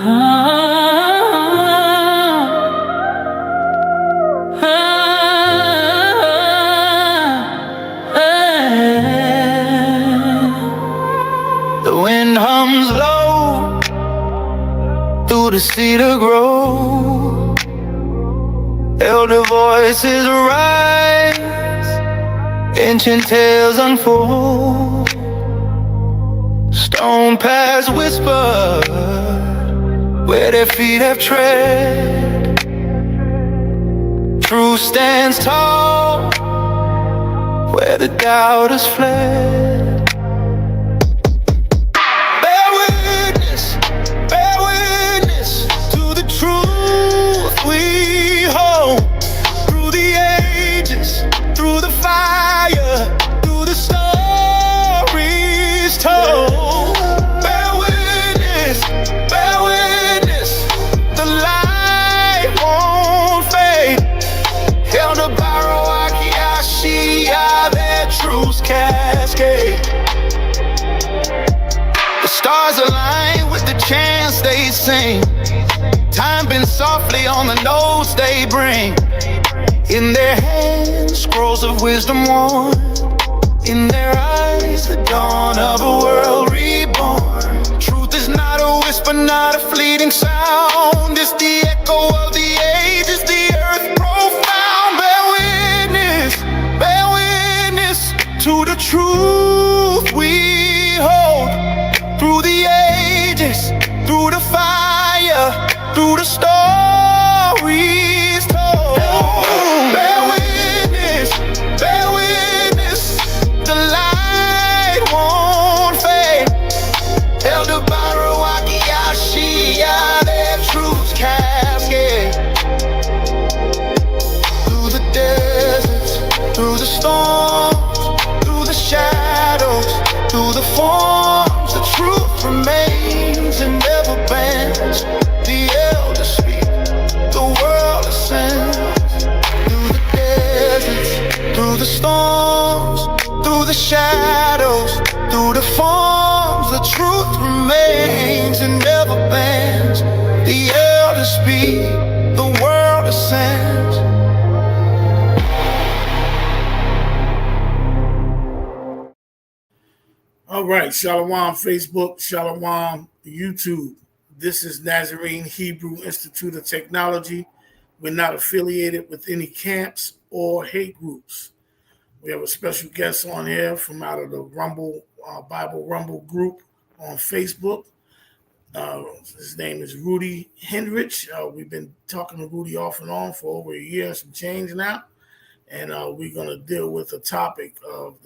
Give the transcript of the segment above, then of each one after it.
The wind hums low through the cedar grove. Elder voices rise, ancient tales unfold. Stone paths whisper where their feet have tread. Truth stands tall where the doubters fled. Bear witness to the truth we hold. Through the ages, through the fire, through the stories told. Bear witness, the light won't fade. Elder Barawaki Ashia, their truths cascade. The stars align with the chants they sing. Time bends softly on the notes they bring. In their hands, scrolls of wisdom worn. In their eyes, the dawn of a world reborn. Truth is not a whisper, not a fleeting sound. It's the echo of the ages, the earth profound. Bear witness to the truth we hold. Through the ages, through the fire, through the stories told. Bear witness, the light won't fade. Elder Barawaki Ashia, their truths cascade. Through the deserts, through the storms, through the shadows, through the forms, the truth remains and never bends. The elders speak, the world ascends. Through the deserts, through the storms, through the shadows, through the forms, the truth remains and never bends. The elders speak, the world ascends. All right, Shalom Facebook, Shalom YouTube. This is Nazarene Hebrew Institute of Technology. We're not affiliated with any camps or hate groups. We have a special guest on here from out of the Rumble Bible Rumble group on Facebook. His name is Rudi Henrich. We've been talking to Rudi off and on for over a year and some change now. And we're going to deal with the topic of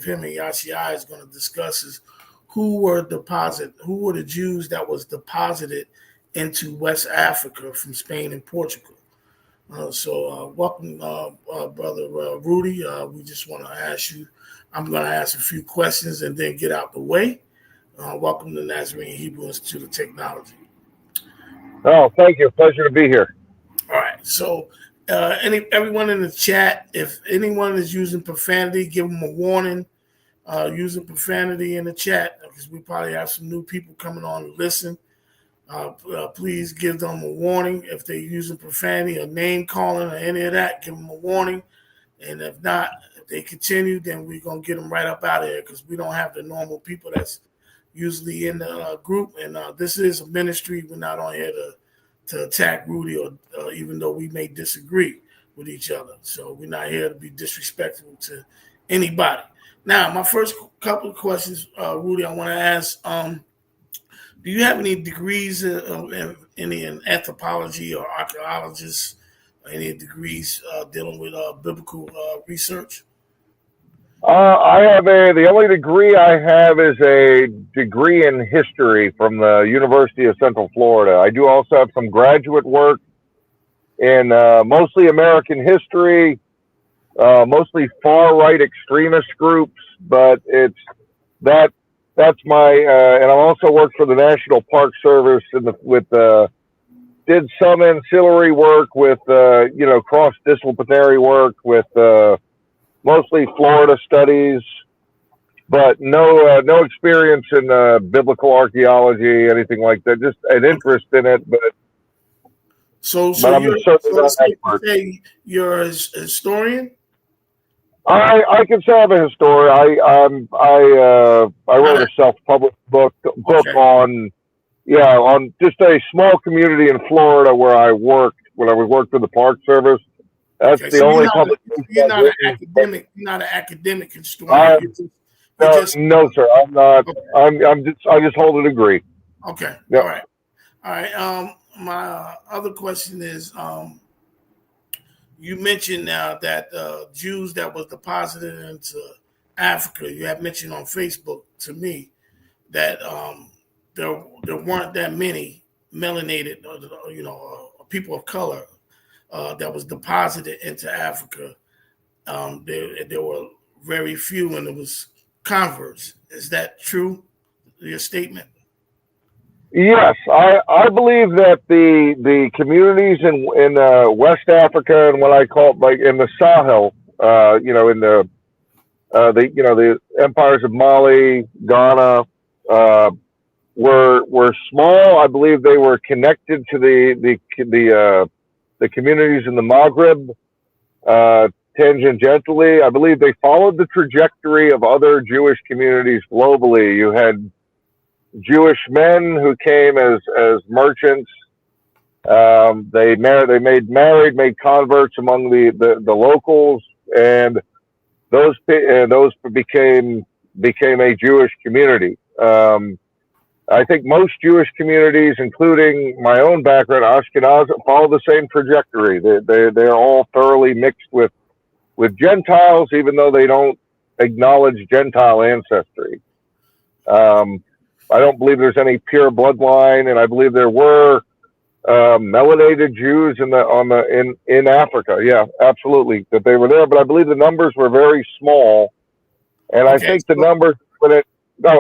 him and Yashai is going to discuss is who were the Jews that was deposited into West Africa from Spain and Portugal. So welcome, Brother Rudi. We just want to ask you, I'm going to ask a few questions and then get out the way. Welcome to Nazarene Hebrew Institute of Technology. Oh, thank you. Pleasure to be here. All right. So everyone in the chat, if anyone is using profanity, give them a warning. Using profanity in the chat, because we probably have some new people coming on to listen. Please give them a warning. If they're using profanity or name calling or any of that, give them a warning. And if not, if they continue, then we're going to get them right up out of here because we don't have the normal people that's usually in the group. And this is a ministry. We're not on here to attack Rudi or even though we may disagree with each other. So we're not here to be disrespectful to anybody. Now, my first couple of questions, Rudi, I want to ask, do you have any degrees in anthropology or archaeologists, or any degrees dealing with biblical research? I have the only degree I have is a degree in history from the University of Central Florida. I do also have some graduate work in mostly American history, mostly far-right extremist groups, but that's my, and I also worked for the National Park Service did some ancillary work with, cross-disciplinary work with mostly Florida studies, but no experience in biblical archaeology, anything like that. Just an interest in it, but So I'm you're certainly so not it's an safe to expert. say you're a historian, I can say I'm a historian. I not wrote a a self-published book okay, on on just a small community in Florida where I worked when I worked for the Park Service. That's okay. the So only publication you're I've not an written. academic. You're not an academic historian. I You're no, just no, sir. I'm not. okay. I just hold a degree. Okay. All Yep. right. All right. My other question is, you mentioned now that Jews that was deposited into Africa. You have mentioned on Facebook to me that there weren't that many melanated, people of color that was deposited into Africa. There were very few, and it was converts. Is that true? Your statement? Yes, I believe that the communities in West Africa and what I call like in the Sahel, in the empires of Mali, Ghana, uh, were small. I believe they were connected to the communities in the Maghreb tangentially. I believe they followed the trajectory of other Jewish communities globally. You had Jewish men who came as merchants. Made converts among the locals, and those became a Jewish community. I think most Jewish communities, including my own background, Ashkenaz, follow the same trajectory. They're all thoroughly mixed with Gentiles, even though they don't acknowledge Gentile ancestry. Um, I don't believe there's any pure bloodline, and I believe there were melanated Jews in Africa. Yeah, absolutely, that they were there. But I believe the numbers were very small, and I Okay. think the So, numbers. Oh,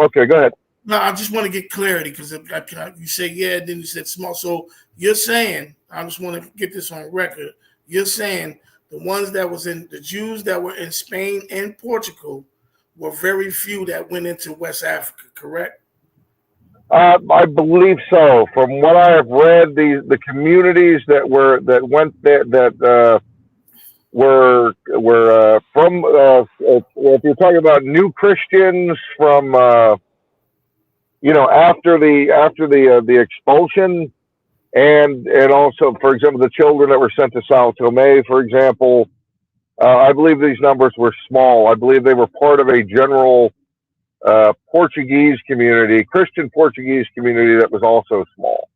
okay, go ahead. no, I just want to get clarity because you say yeah, then you said small. So you're saying, I just want to get this on record. You're saying the ones that was in the Jews that were in Spain and Portugal were very few that went into West Africa, correct? I believe so. From what I have read, the communities that went there were from if you're talking about new Christians from after the expulsion, and also, for example, the children that were sent to Sao Tome, for example, I believe these numbers were small. I believe they were part of a general Portuguese community, Christian Portuguese community that was also small.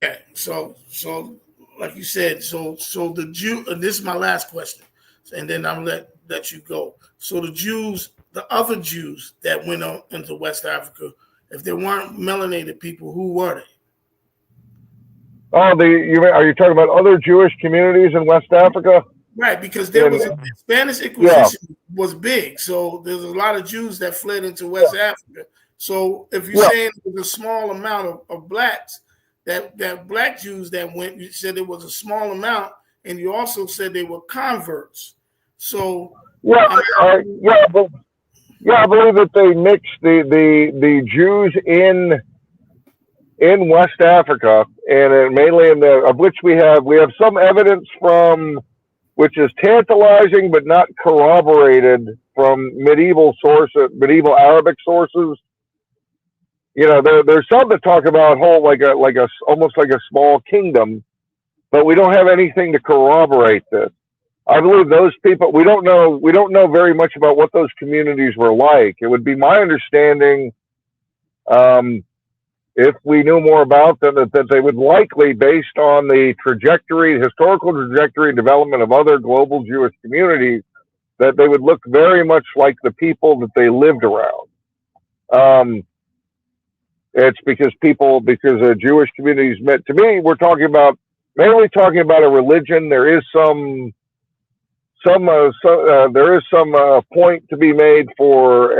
Okay. So like you said, so the Jew. And this is my last question, and then I'm let you go. So the Jews, the other Jews that went on into West Africa, if they weren't melanated people, who were they? Oh, are you talking about other Jewish communities in West Africa? Right, because there In was the Spanish Yeah, Inquisition was big, so there's a lot of Jews that fled into West Africa. So if you're yeah. saying there's a small amount of blacks, that black Jews that went, you said there was a small amount, and you also said they were converts. So Yeah, I'm I believe that they mixed the Jews in West Africa, and mainly of which we have some evidence from, which is tantalizing but not corroborated from medieval Arabic sources. There's some that talk about whole like a almost like a small kingdom, but we don't have anything to corroborate this. I believe those people. We don't know very much about what those communities were like. It would be my understanding, um, if we knew more about them, that they would likely, based on the historical trajectory and development of other global Jewish communities, that they would look very much like the people that they lived around. Um, it's because Jewish communities meant to me. We're mainly talking about a religion. There is some point to be made for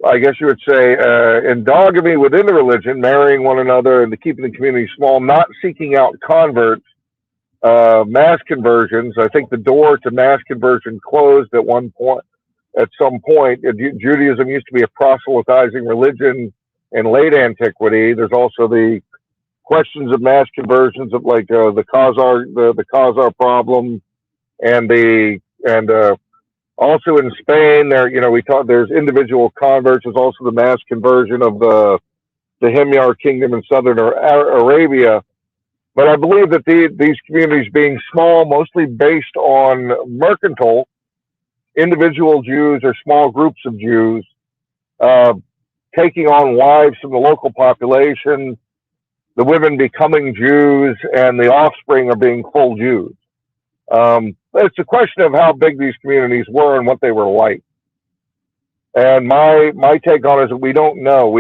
I guess you would say, endogamy within the religion, marrying one another and keeping the community small, not seeking out converts, mass conversions. I think the door to mass conversion closed at one point. At some point, Judaism used to be a proselytizing religion in late antiquity. There's also the questions of mass conversions of like the Khazar problem, and also in Spain there, there's individual converts. There's also the mass conversion of the Himyar kingdom in southern Arabia. But I believe that these communities being small, mostly based on mercantile, individual Jews or small groups of Jews taking on wives from the local population, the women becoming Jews, and the offspring are being full Jews. It's a question of how big these communities were and what they were like. And my take on it is that we don't know.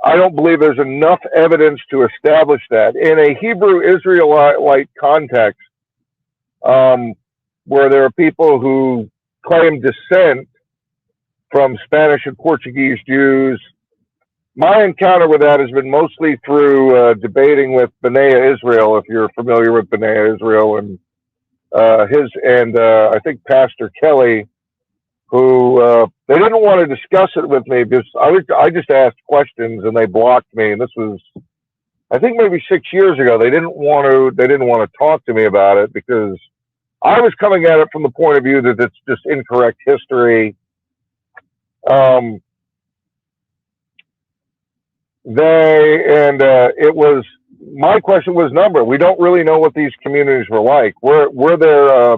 I don't believe there's enough evidence to establish that. In a Hebrew Israelite context, where there are people who claim descent from Spanish and Portuguese Jews, my encounter with that has been mostly through debating with B'nai Israel, if you're familiar with B'nai Israel, and I think Pastor Kelly, who they didn't want to discuss it with me because I just asked questions and they blocked me. And this was, I think, maybe 6 years ago. They didn't want to talk to me about it because I was coming at it from the point of view that it's just incorrect history. It was, my question was number. We don't really know what these communities were like. Were there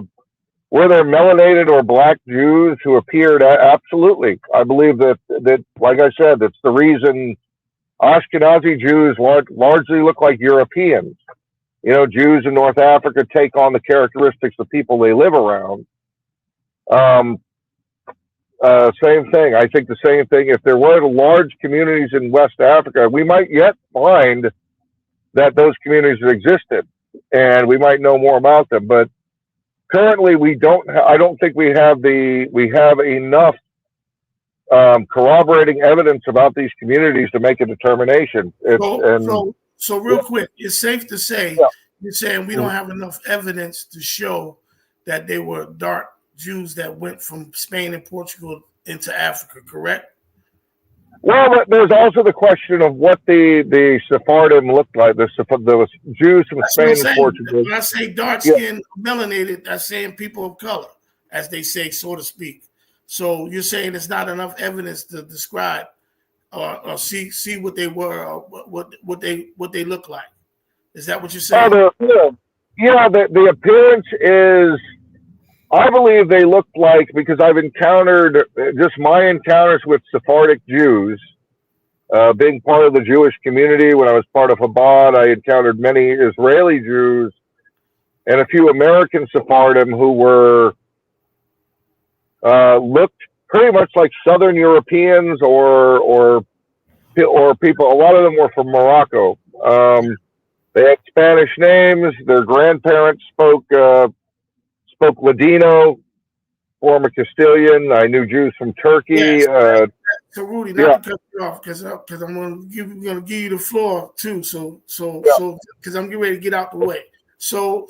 melanated or black Jews who appeared? Absolutely. I believe that, like I said, that's the reason Ashkenazi Jews largely look like Europeans. Jews in North Africa take on the characteristics of people they live around. Same thing. I think the same thing. If there were large communities in West Africa, we might yet find that those communities existed, and we might know more about them. But currently, we don't. I don't think we have enough corroborating evidence about these communities to make a determination. So real quick, it's safe to say you're saying we don't have enough evidence to show that they were dark Jews that went from Spain and Portugal into Africa, correct? Well, there's also the question of what the Sephardim looked like. The Jews from Spain and Portugal. When I say dark-skinned, melanated, that's saying people of color, as they say, so to speak. So you're saying it's not enough evidence to describe or see what they were or what they look like. Is that what you're saying? The appearance is. I believe they look like, because I've encountered just my encounters with Sephardic Jews, being part of the Jewish community. When I was part of Chabad, I encountered many Israeli Jews and a few American Sephardim who were looked pretty much like Southern Europeans or people. A lot of them were from Morocco. They had Spanish names. Their grandparents spoke Ladino, former Castilian. I knew Jews from Turkey. Yes. So Rudy, not to cut you off, because I'm going to give you the floor too. So because I'm getting ready to get out the way. So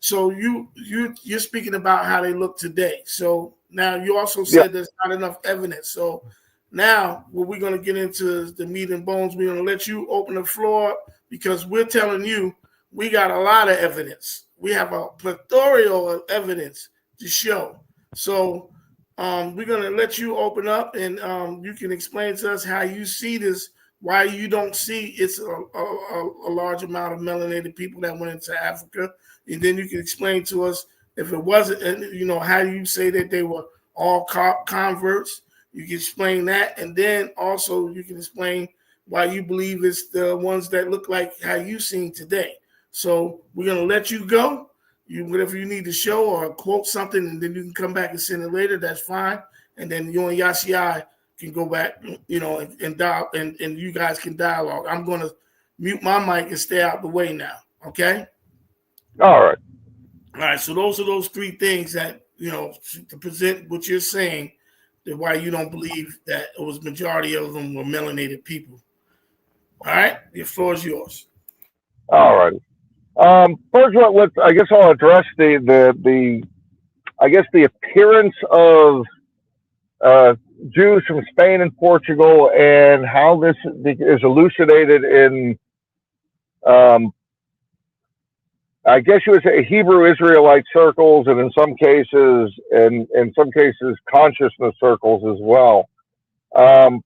you're speaking about how they look today. So now you also said there's not enough evidence. So now what we're going to get into is the meat and bones. We're going to let you open the floor because we're telling you we got a lot of evidence. We have a plethora of evidence to show. So we're going to let you open up and you can explain to us how you see this, why you don't see it's a large amount of melanated people that went into Africa. And then you can explain to us if it wasn't, how you say that they were all converts. You can explain that. And then also you can explain why you believe it's the ones that look like how you seen today. So we're going to let you go. Whatever you need to show or quote something, and then you can come back and send it later. That's fine. And then you and Yashai can go back, and dial, and you guys can dialogue. I'm going to mute my mic and stay out the way now. Okay? All right. All right. So those are those three things that, to present what you're saying, that why you don't believe that it was majority of them were melanated people. All right? The floor is yours. All right. First of all, I guess I'll address the I guess the appearance of uh, Jews from Spain and Portugal and how this is elucidated in, um, I guess you would say, Hebrew Israelite circles, and in some cases, consciousness circles as well. Um,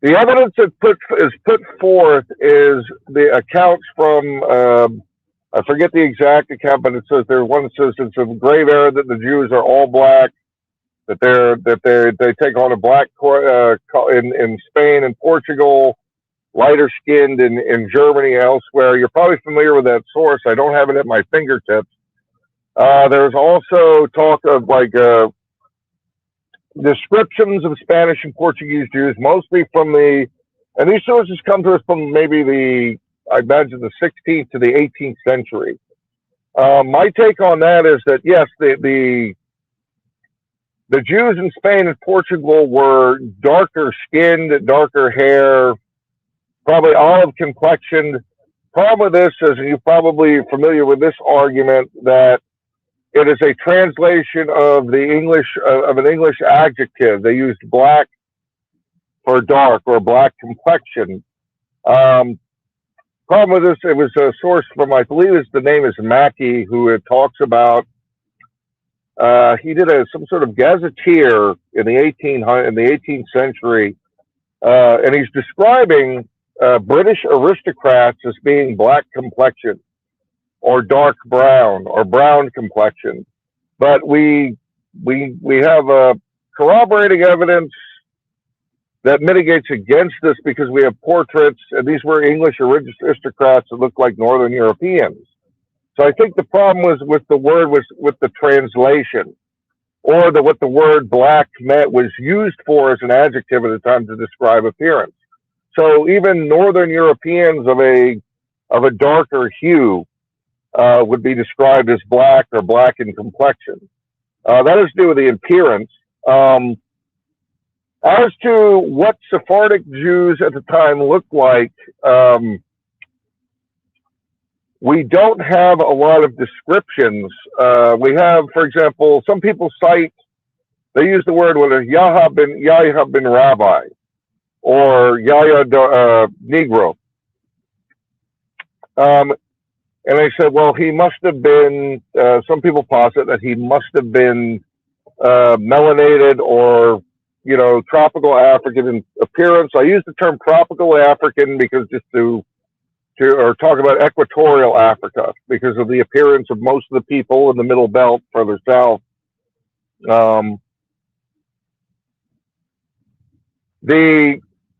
the evidence that is put forth is the accounts from. I forget the exact account, but it says one says it's a grave error that the Jews are all black, that they take on a black in Spain and Portugal, lighter skinned in Germany and elsewhere. You're probably familiar with that source. I don't have it at my fingertips. There's also talk of descriptions of Spanish and Portuguese Jews, mostly and these sources come to us from maybe I imagine the 16th to the 18th century. My take on that is that yes, the Jews in Spain and Portugal were darker skinned, darker hair, probably olive complexioned. Problem with this is, and you're probably familiar with this argument, that it is a translation of an English adjective. They used black for dark or black complexion. Problem with this, it was a source from, I believe the name is Mackey, who talks about. He did some sort of gazetteer in the 18th century, and he's describing British aristocrats as being black complexion or dark brown or brown complexion. But we have corroborating evidence that mitigates against this because we have portraits, and these were English aristocrats that looked like Northern Europeans. So I think the problem was with the translation, or what the word black was used for as an adjective at the time to describe appearance. So even Northern Europeans of a darker hue would be described as black or black in complexion. That has to do with the appearance. As to what Sephardic Jews at the time looked like, we don't have a lot of descriptions. We have, for example, some people cite, they use the word Yahya bin Rabbi or Yahya Negro. And they said, well, he must have been, some people posit that he must have been melanated or, tropical African in appearance. I use the term tropical African because just to talk about equatorial Africa because of the appearance of most of the people in the middle belt further south.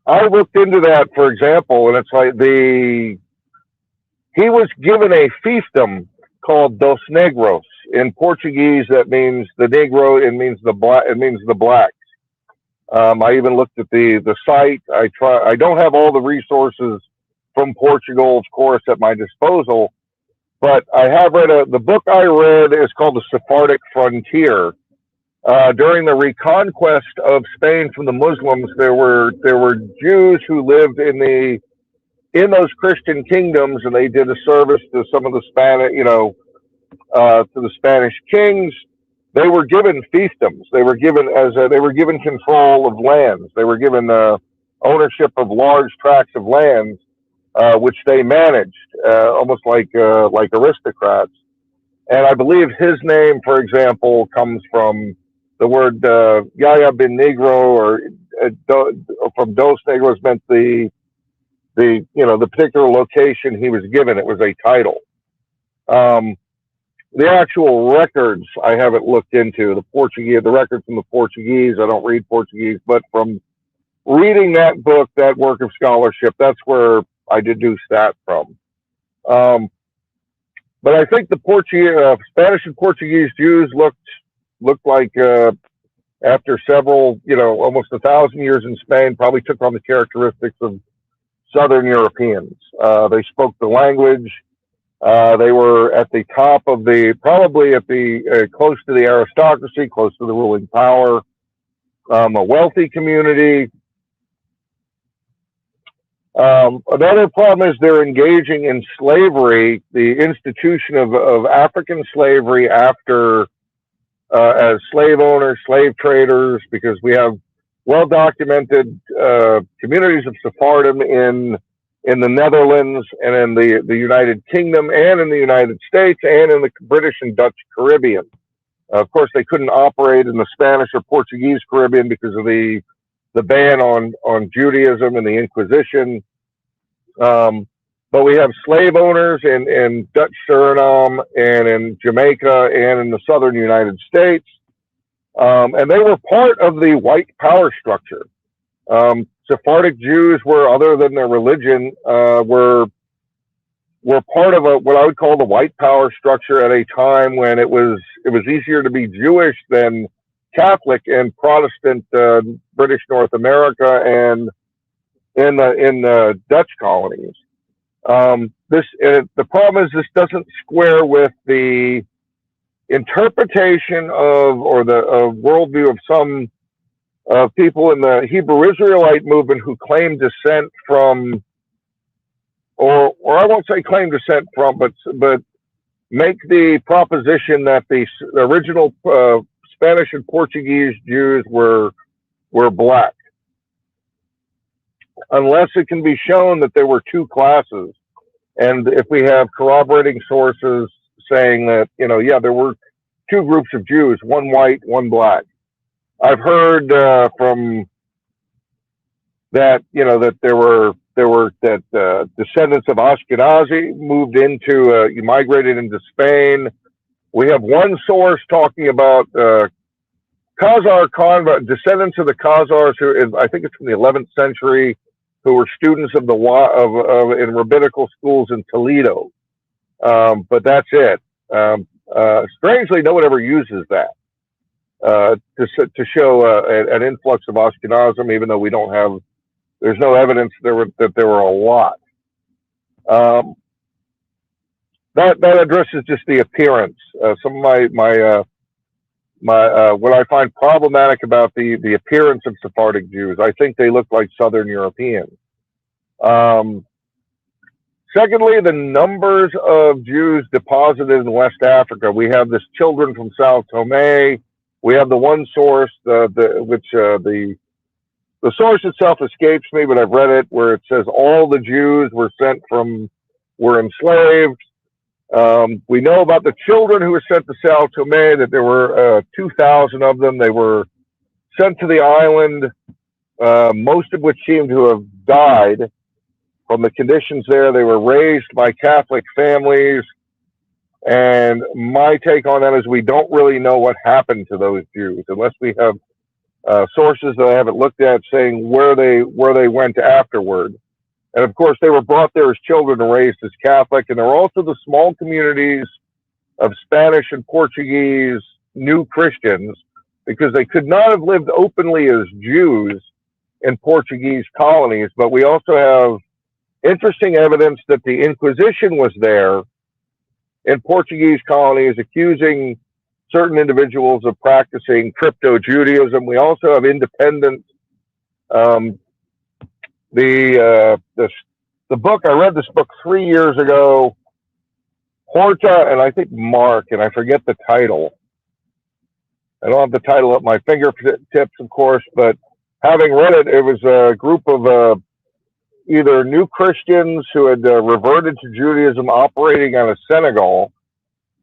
I looked into that, for example, and it's like he was given a fiefdom called Dos Negros. In Portuguese, that means the Negro. It means the black. It means the blacks. I even looked at the site. I don't have all the resources from Portugal, of course, at my disposal, but I have read the book I read is called The Sephardic Frontier. During the reconquest of Spain from the Muslims, there were Jews who lived in those Christian kingdoms, and they did a service to some of the to the Spanish kings. They were given fiefdoms. They were given control of lands. They were given ownership of large tracts of lands, which they managed, almost like aristocrats. And I believe his name, for example, comes from the word Yahya bin Negro, or from Dos Negros, meant the particular location he was given. It was a title. The actual records I haven't looked into. The records from the Portuguese. I don't read Portuguese, but from reading that book, that work of scholarship, that's where I deduced that from. But I think the Spanish and Portuguese Jews looked like after several, almost 1,000 years in Spain, probably took on the characteristics of Southern Europeans. They spoke the language. They were at the top of probably at close to the aristocracy, close to the ruling power, a wealthy community. Another problem is they're engaging in slavery, the institution of African slavery after as slave owners, slave traders, because we have well documented communities of Sephardim in the Netherlands and in the United Kingdom and in the United States and in the British and Dutch Caribbean. Of course, they couldn't operate in the Spanish or Portuguese Caribbean because of the ban on Judaism and the Inquisition. But we have slave owners in Dutch Suriname and in Jamaica and in the southern United States. And they were part of the white power structure. Sephardic Jews were, other than their religion, were part of what I would call the white power structure at a time when it was easier to be Jewish than Catholic in Protestant British North America and in the Dutch colonies. The problem is this doesn't square with the interpretation of worldview of some people in the Hebrew Israelite movement who claim descent from, or I won't say claim descent from, but make the proposition that the original Spanish and Portuguese Jews were black, unless it can be shown that there were two classes. And if we have corroborating sources saying that, there were two groups of Jews, one white, one black. I've heard from that, that there were descendants of Ashkenazi moved migrated into Spain. We have one source talking about Khazar convert, descendants of the Khazars, who I think it's from the 11th century, who were students of in rabbinical schools in Toledo. But that's it. Strangely, no one ever uses that to show an influx of Ashkenazim, even though there's no evidence that there were a lot. That addresses just the appearance. Some of my what I find problematic about the appearance of Sephardic Jews, I think they look like Southern Europeans. Secondly, the numbers of Jews deposited in West Africa. We have this children from Sao Tome. We have the one source, the source itself escapes me, but I've read it, where it says all the Jews were enslaved. We know about the children who were sent to Sao Tome, that there were 2,000 of them. They were sent to the island, most of which seem to have died from the conditions there. They were raised by Catholic families. And my take on that is we don't really know what happened to those Jews, unless we have sources that I haven't looked at saying where they went afterward. And of course, they were brought there as children and raised as Catholic. And there were also the small communities of Spanish and Portuguese new Christians, because they could not have lived openly as Jews in Portuguese colonies. But we also have interesting evidence that the Inquisition was there in Portuguese colonies, accusing certain individuals of practicing crypto-Judaism. We also have independent, the book, I read this book 3 years ago, Horta and I think Mark, and I forget the title. I don't have the title at my fingertips, of course, but having read it, it was a group of either new Christians who had reverted to Judaism operating out of Senegal,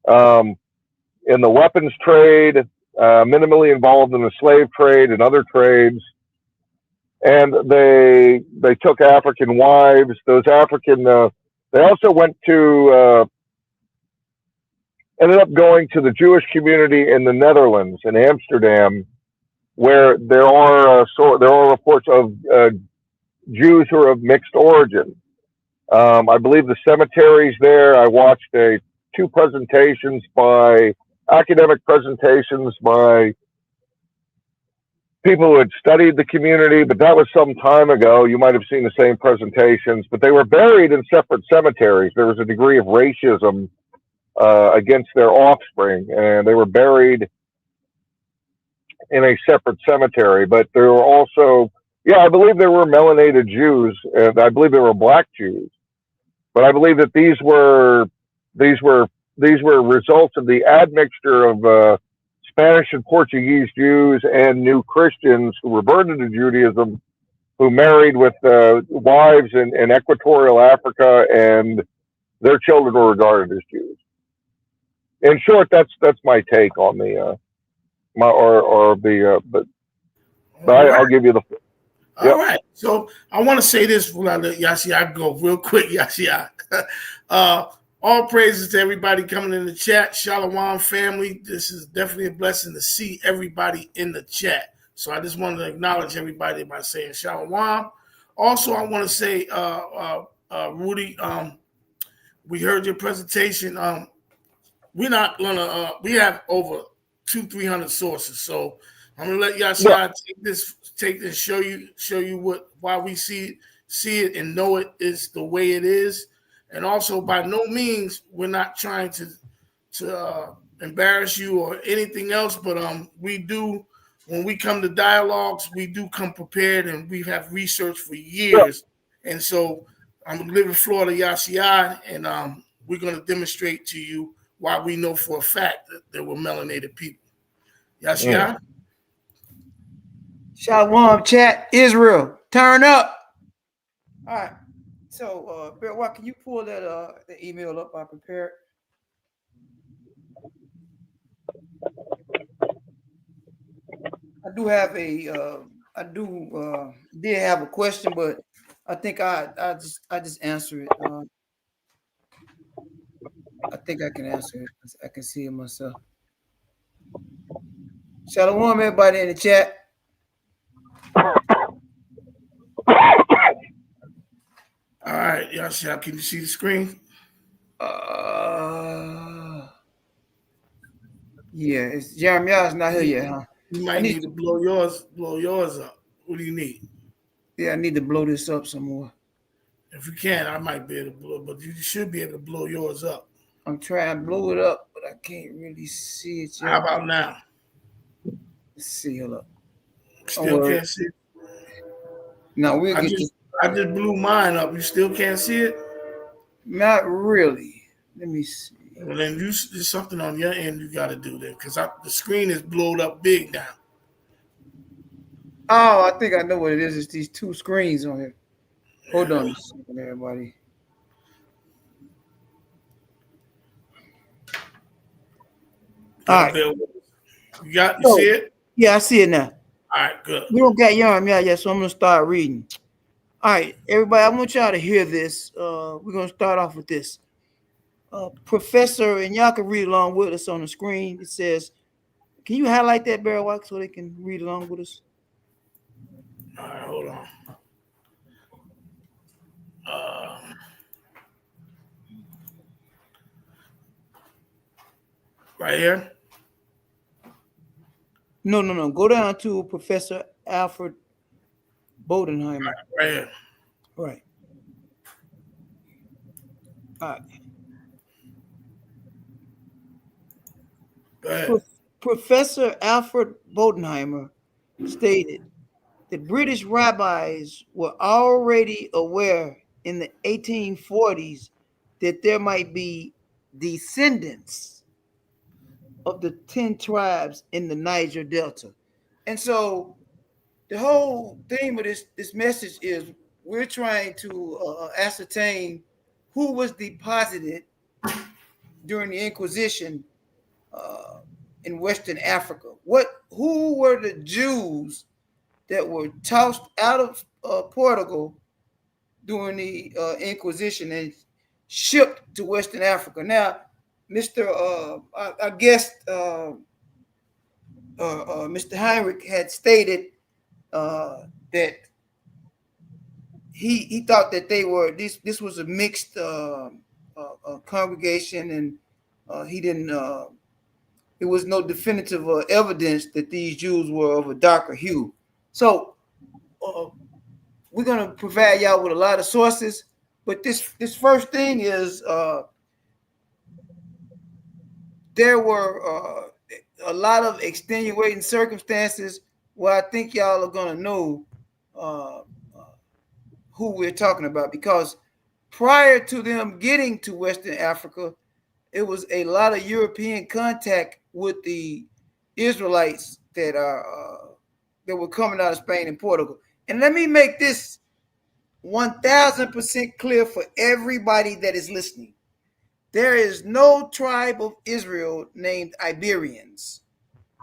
in the weapons trade, minimally involved in the slave trade and other trades. And they took African wives. Those African, they also went to, ended up going to the Jewish community in the Netherlands, in Amsterdam, where there are reports of Jews who are of mixed origin. I believe the cemeteries there, I watched two presentations academic presentations by people who had studied the community, but that was some time ago. You might have seen the same presentations, but they were buried in separate cemeteries. There was a degree of racism against their offspring, and they were buried in a separate cemetery. But there were also, Yeah, I believe there were melanated Jews, and I believe there were black Jews. But I believe that these were these were results of the admixture of Spanish and Portuguese Jews and new Christians who reverted to Judaism, who married with wives in equatorial Africa, and their children were regarded as Jews. In short, that's my take on the my or the but All right. I'll give you the All yep. right. So I want to say this before I let Yashia go real quick, Yashia. All praises to everybody coming in the chat. Shalom family. This is definitely a blessing to see everybody in the chat. So I just wanted to acknowledge everybody by saying Shalom. Also, I want to say, Rudi, we heard your presentation. We're not gonna. We have over 300 sources, so I'm gonna let Well, Yashia take this, show you why we see it and know it is the way it is, and also by no means we're not trying to embarrass you or anything else, but we do when we come to dialogues, we do come prepared and we have researched for well, years, and so I'm living Florida Yashia, and we're gonna demonstrate to you why we know for a fact that there were melanated people. Yashia? Shalom, chat. Israel, turn up. All right. So, Bear, why can you pull that the email up I prepared? I do have did have a question, but I think I just answer it. I think I can answer it. I can see it myself. Shalom, everybody in the chat. All right, Yashia, can you see the screen? Yeah, it's Jeremiah's not here yet, huh? You might need to blow yours up. What do you need? Yeah, I need to blow this up some more. If you can, I might be able to blow, but you should be able to blow yours up. I'm trying to blow it up, but I can't really see it yet. How about now? Let's see. Hold up. Still can't see it? No, we'll I get just blew mine up. You still can't see it? Not really. Let me see. Well, then there's something on your end you got to do there because the screen is blowed up big now. Oh, I think I know what it is. It's these two screens on here. Hold on a second, everybody. All right. You see it? Yeah, I see it now. All right, good. We don't got yarn yet, so I'm gonna start reading. All right, everybody, I want y'all to hear this. We're gonna start off with this. Professor, and y'all can read along with us on the screen. It says, can you highlight that, Barry White, so they can read along with us? All right, hold on. Right here? No. Go down to Professor Alfred Bodenheimer. Right here. Right. All right. Go ahead. Professor Alfred Bodenheimer stated that British rabbis were already aware in the 1840s that there might be descendants of the 10 tribes in the Niger Delta. And so the whole theme of this message is we're trying to ascertain who was deposited during the Inquisition in Western Africa. Who were the Jews that were tossed out of Portugal during the Inquisition and shipped to Western Africa? Now, our guest, Mr. Henrich, had stated that he thought that they were this was a mixed congregation, and he didn't. There was no definitive evidence that these Jews were of a darker hue. So we're going to provide y'all with a lot of sources, but this first thing is there were a lot of extenuating circumstances where I think y'all are going to know uh, who we're talking about, because prior to them getting to Western Africa, it was a lot of European contact with the Israelites that were coming out of Spain and Portugal. And let me make this 1000% clear for everybody that is listening. There is no tribe of Israel named Iberians.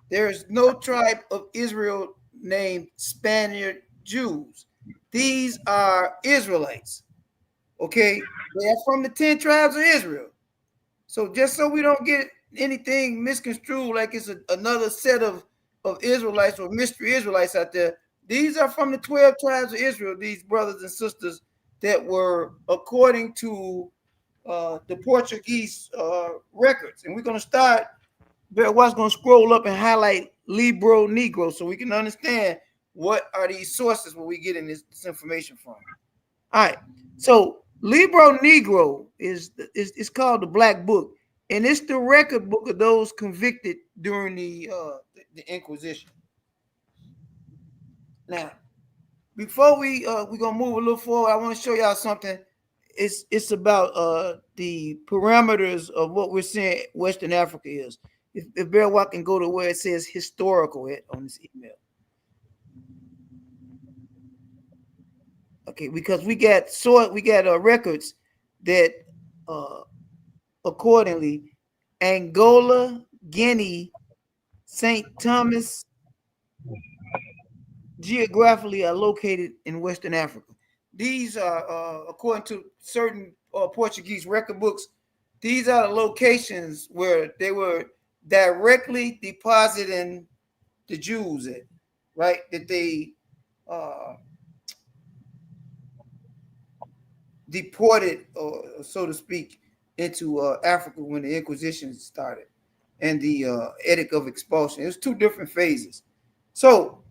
There is no tribe of Israel named Spaniard Jews. These are Israelites. Okay, they are from the 10 tribes of Israel. So just so we don't get anything misconstrued like it's another set of Israelites or mystery Israelites out there, these are from the 12 tribes of Israel, these brothers and sisters that were according to the Portuguese records. And we're going to start, Bear Watts going to scroll up and highlight Libro Negro so we can understand what are these sources where we getting this information from. All right. So Libro Negro is called the Black Book, and it's the record book of those convicted during the Inquisition. Now, before we're gonna move a little forward, I want to show y'all something. It's about the parameters of what we're saying Western Africa is. If Bear Watt can go to where it says historical on this email. Okay, because we got records that accordingly Angola, Guinea, St. Thomas geographically are located in Western Africa. These are according to certain Portuguese record books, these are the locations where they were directly depositing the Jews at, right? That they deported, so to speak, into Africa when the Inquisition started and the edict of expulsion. It was two different phases. So,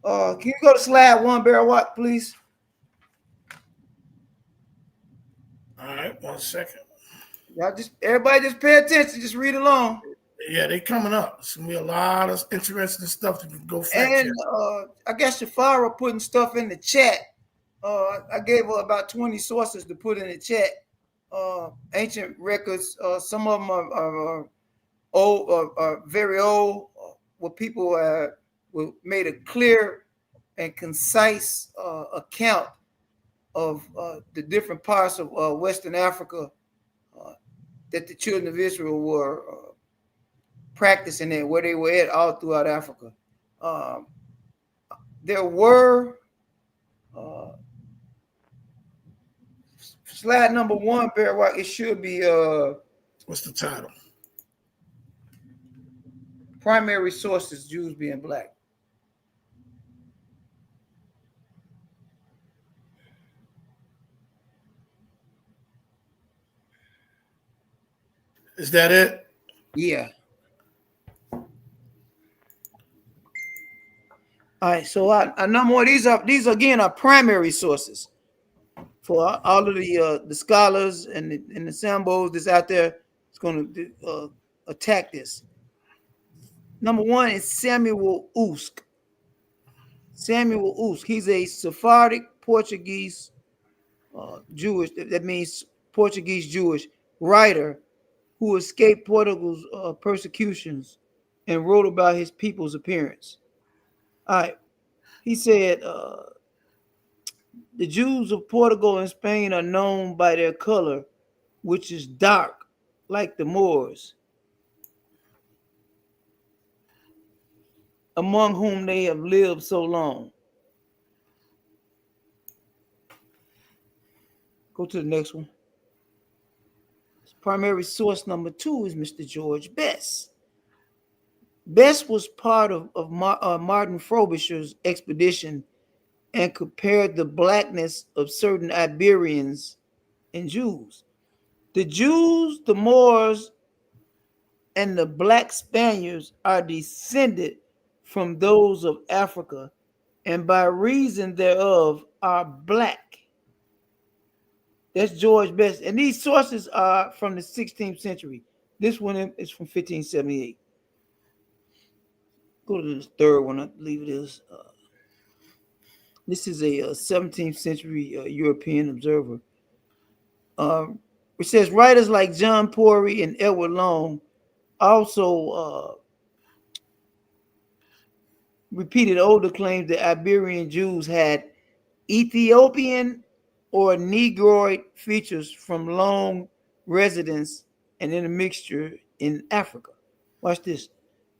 can you go to slide 1, Bear Watt, please? All right, 1 second. Y'all everybody just pay attention, just read along. Yeah, they coming up. It's gonna be a lot of interesting stuff to go fact check. And I guess Shafara putting stuff in the chat. I gave her about 20 sources to put in the chat. Ancient records. Some of them are old, very old, where people made a clear and concise account of the different parts of Western Africa that the children of Israel were practicing in, where they were at all throughout Africa. There were slide number 1, Bear Rock. It should be what's the title? Primary sources: Jews being black. Is that it? Yeah. All right. So I know more. These again are primary sources for all of the scholars and the Sambos that's out there. It's going to attack this. Number 1 is Samuel Usk. Samuel Usk. He's a Sephardic Portuguese Jewish. That means Portuguese Jewish writer who escaped Portugal's persecutions and wrote about his people's appearance. All right. He said, the Jews of Portugal and Spain are known by their color, which is dark, like the Moors, among whom they have lived so long. Go to the next one. Primary source number 2 is Mr. George Best. Best was part of Martin Frobisher's expedition and compared the blackness of certain Iberians and Jews. The Jews, the Moors, and the black Spaniards are descended from those of Africa, and by reason thereof are black. That's George Best. And these sources are from the 16th century. This one is from 1578. Go to the third one, I believe it is. This is a 17th century European observer. It says writers like John Pori and Edward Long also repeated older claims that Iberian Jews had Ethiopian or Negroid features from long residence and in a mixture in Africa. Watch this.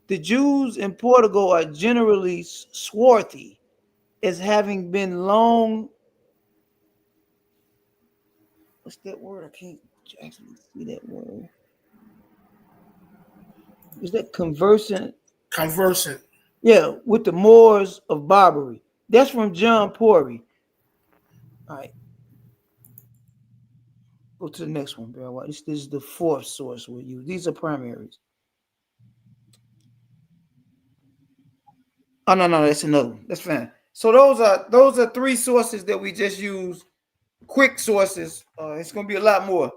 The Jews in Portugal are generally swarthy as having been long. What's that word? I can't actually see that word. Is that conversant? Conversant. Yeah, with the Moors of Barbary. That's from John Pori. All right. Go to the next one, bro. This is the fourth source we use. These are primaries. Oh no, that's another one. That's fine. So those are three sources that we just use. Quick sources. It's gonna be a lot more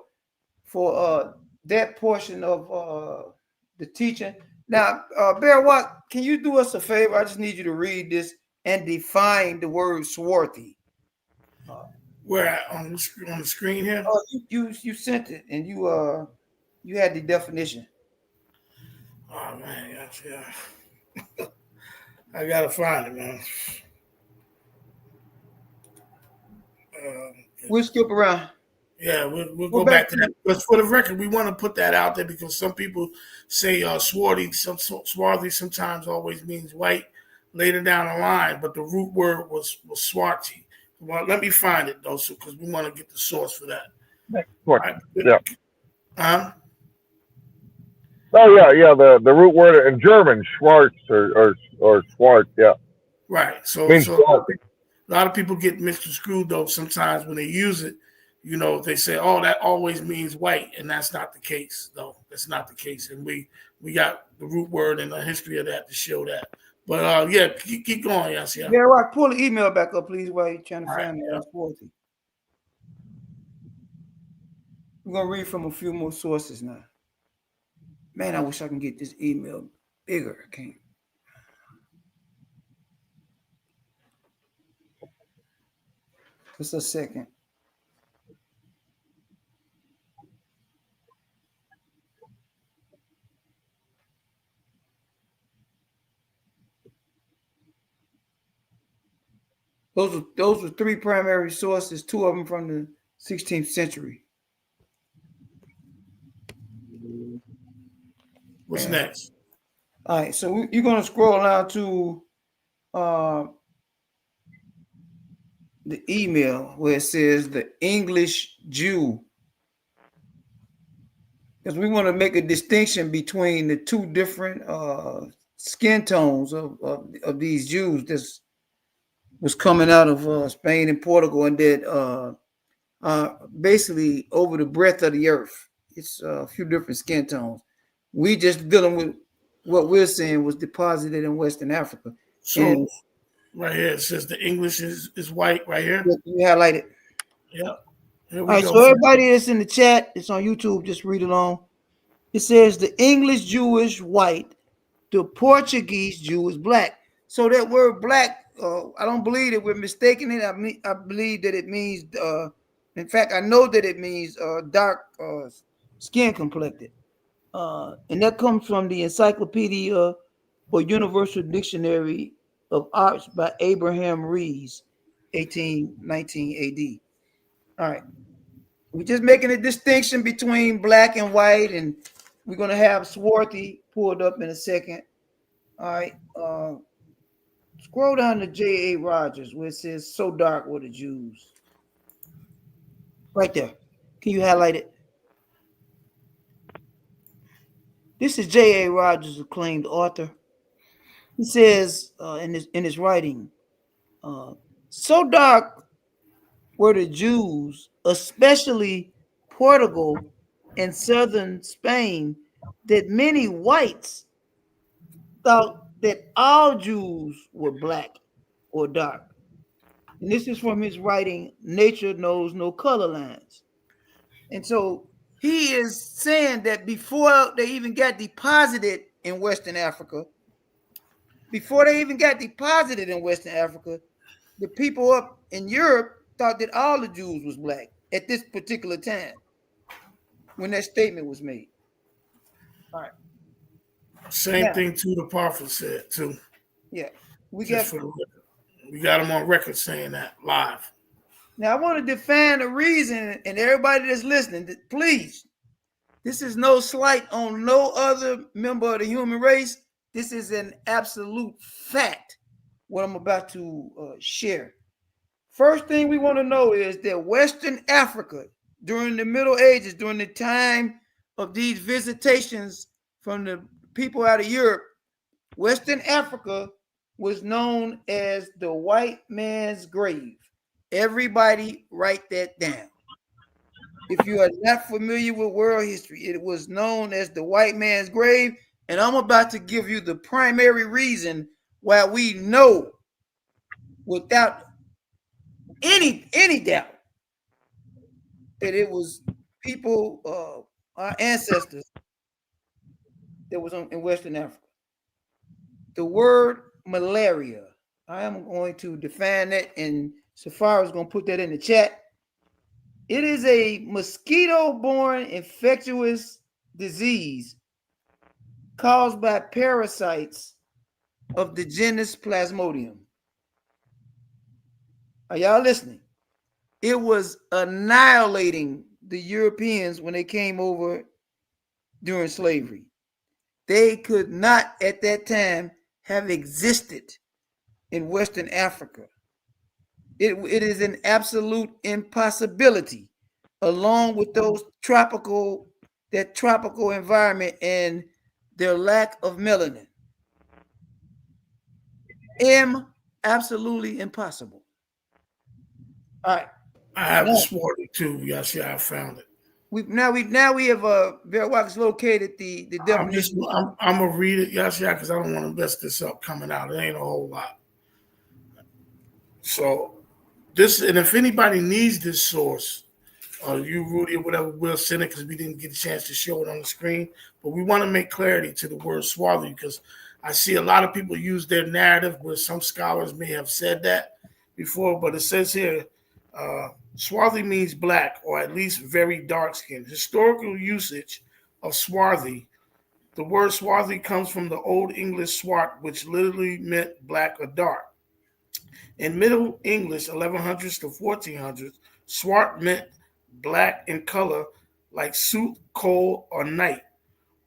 for that portion of the teaching. Now, Bear Watt, can you do us a favor? I just need you to read this and define the word swarthy. Where on the screen here? Oh, you sent it and you had the definition. Oh man, yeah. I gotta find it, man. We'll skip around. Yeah, we'll go back to that. But for the record, we want to put that out there because some people say swarthy. Swarthy sometimes always means white later down the line, but the root word was swarthy. Well, let me find it though, because we want to get the source for that. Right. Yeah. Huh? Oh yeah. The root word in German, Schwarz or Schwarz. Yeah. Right. So means a lot of people get misconstrued though sometimes when they use it. You know, they say, "Oh, that always means white," and that's not the case, though. That's not the case, and we got the root word and the history of that to show that. But yeah, keep going, yes, yeah. Yeah, right. Pull the email back up, please, while you're trying to find the swarthy. We're gonna read from a few more sources now. Man, I wish I can get this email bigger. I can't. Just a second. Those were three primary sources, two of them from the 16th century. What's next? All right, so you're going to scroll down to the email where it says the English Jew, because we want to make a distinction between the two different skin tones of these Jews that was coming out of Spain and Portugal, and that basically over the breadth of the earth. It's a few different skin tones. We just dealing with what we're saying was deposited in Western Africa. So right here it says the English is white right here. You highlight it. Yeah. All right, so everybody that's in the chat, it's on YouTube, just read along. It says the English Jew is white, the Portuguese Jew is black. So that word black, I don't believe that we're mistaking it. I believe that it means, in fact, I know that it means dark skin complected. And that comes from the Encyclopedia or Universal Dictionary of Arts by Abraham Rees, 1819 AD. All right. We're just making a distinction between black and white, and we're going to have swarthy pulled up in a second. All right. Scroll down to J.A. Rogers where it says, "So dark were the Jews." Right there. Can you highlight it? This is J.A. Rogers, acclaimed author. He says in his writing, "So dark were the Jews, especially Portugal and southern Spain, that many whites thought that all Jews were black or dark." And this is from his writing, "Nature Knows No Color Lines." And so he is saying that before they even got deposited in Western Africa, the people up in Europe thought that all the Jews was black at this particular time when that statement was made. All right. Same Now, thing too. The prophet said too. yeah, we Just got. for the record, we got him on record saying that live. Now, I want to define the reason, and everybody that's listening, please, this is no slight on no other member of the human race. This is an absolute fact, what I'm about to share. First thing we want to know is that Western Africa, during the Middle Ages, during the time of these visitations from the people out of Europe, Western Africa was known as the white man's grave. Everybody write that down. If you are not familiar with world history, it was known as the white man's grave. And I'm about to give you the primary reason why we know without any doubt that it was people, our ancestors, that was in Western Africa. The word malaria. I am going to define that, and Safari is going to put that in the chat. It is a mosquito-borne infectious disease caused by parasites of the genus Plasmodium. Are y'all listening? It was annihilating the Europeans when they came over during slavery. They could not at that time have existed in Western Africa. It is an absolute impossibility, along with that tropical environment and their lack of melanin. Absolutely impossible. All right. I have the Now, Swarthy too. Y'all see, I found it. we have Verwax located the definition. I'm gonna read it, y'all see, because I don't want to mess this up coming out. It ain't a whole lot. So this, and if anybody needs this source, you, Rudi, or whatever, we'll send it because we didn't get a chance to show it on the screen. But we want to make clarity to the word swarthy because I see a lot of people use their narrative where some scholars may have said that before, but it says here, swarthy means black or at least very dark skinned. Historical usage of swarthy, the word swarthy comes from the Old English swart, which literally meant black or dark. In Middle English, 1100s to 1400s, swart meant black in color like soot, coal, or night.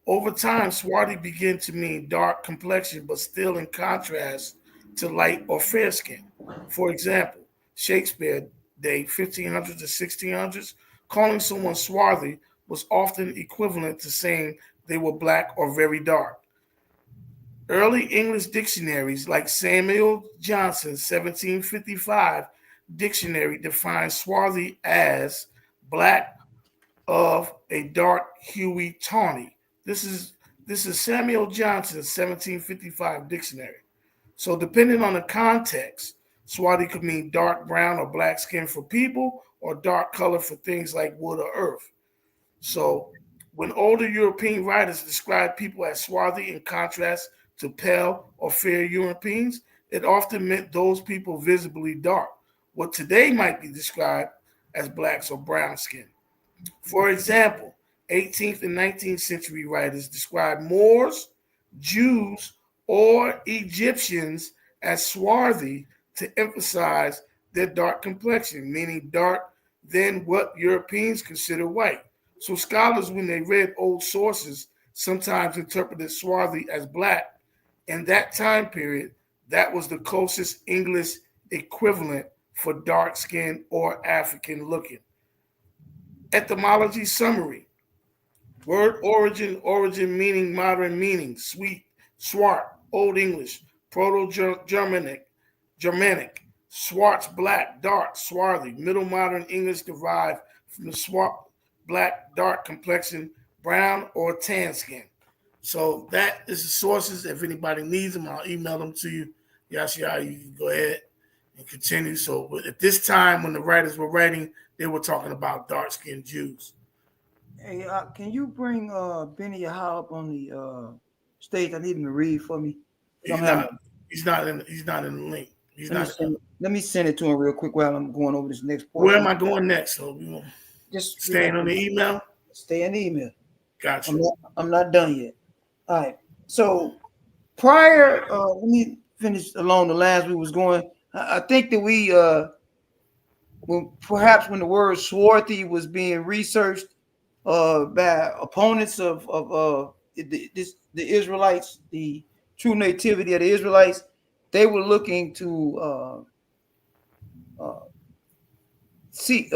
Over time, swarthy began to mean dark complexion, but still in contrast to light or fair skin. For example, Shakespeare, day 1500s to 1600s, calling someone swarthy was often equivalent to saying they were black or very dark. Early English dictionaries like Samuel Johnson's 1755 dictionary defines swarthy as black of a dark, huey, tawny. This is Samuel Johnson's 1755 dictionary. So depending on the context, swarthy could mean dark brown or black skin for people or dark color for things like wood or earth. So when older European writers describe people as swarthy in contrast to pale or fair Europeans, it often meant those people visibly dark, what today might be described as blacks or brown skin. For example, 18th and 19th century writers describe Moors, Jews, or Egyptians as swarthy to emphasize their dark complexion, meaning dark than what Europeans consider white. So scholars, when they read old sources, sometimes interpreted swarthy as black. In that time period, that was the closest English equivalent for dark skin or African looking. Etymology summary. Word origin meaning modern meaning, sweet, swart, Old English, Proto-Germanic, swartz, black, dark, swarthy, Middle Modern English derived from the swart, black, dark complexion, brown or tan skin. So that is the sources. If anybody needs them, I'll email them to you. Yashia, you can go ahead and continue. So at this time, when the writers were writing, they were talking about dark-skinned Jews. Hey, can you bring Benny Yahal up on the stage? I need him to read for me. He's not. He's not in the link. He's not. Let me send it to him real quick while I'm going over this next portion. Where am I going next? So just staying on the email. Stay in the email. Gotcha. I'm not done yet. All right. So prior, let me finish along the lines we was going. I think that we when the word swarthy was being researched by opponents of the Israelites, the true nativity of the Israelites, they were looking to see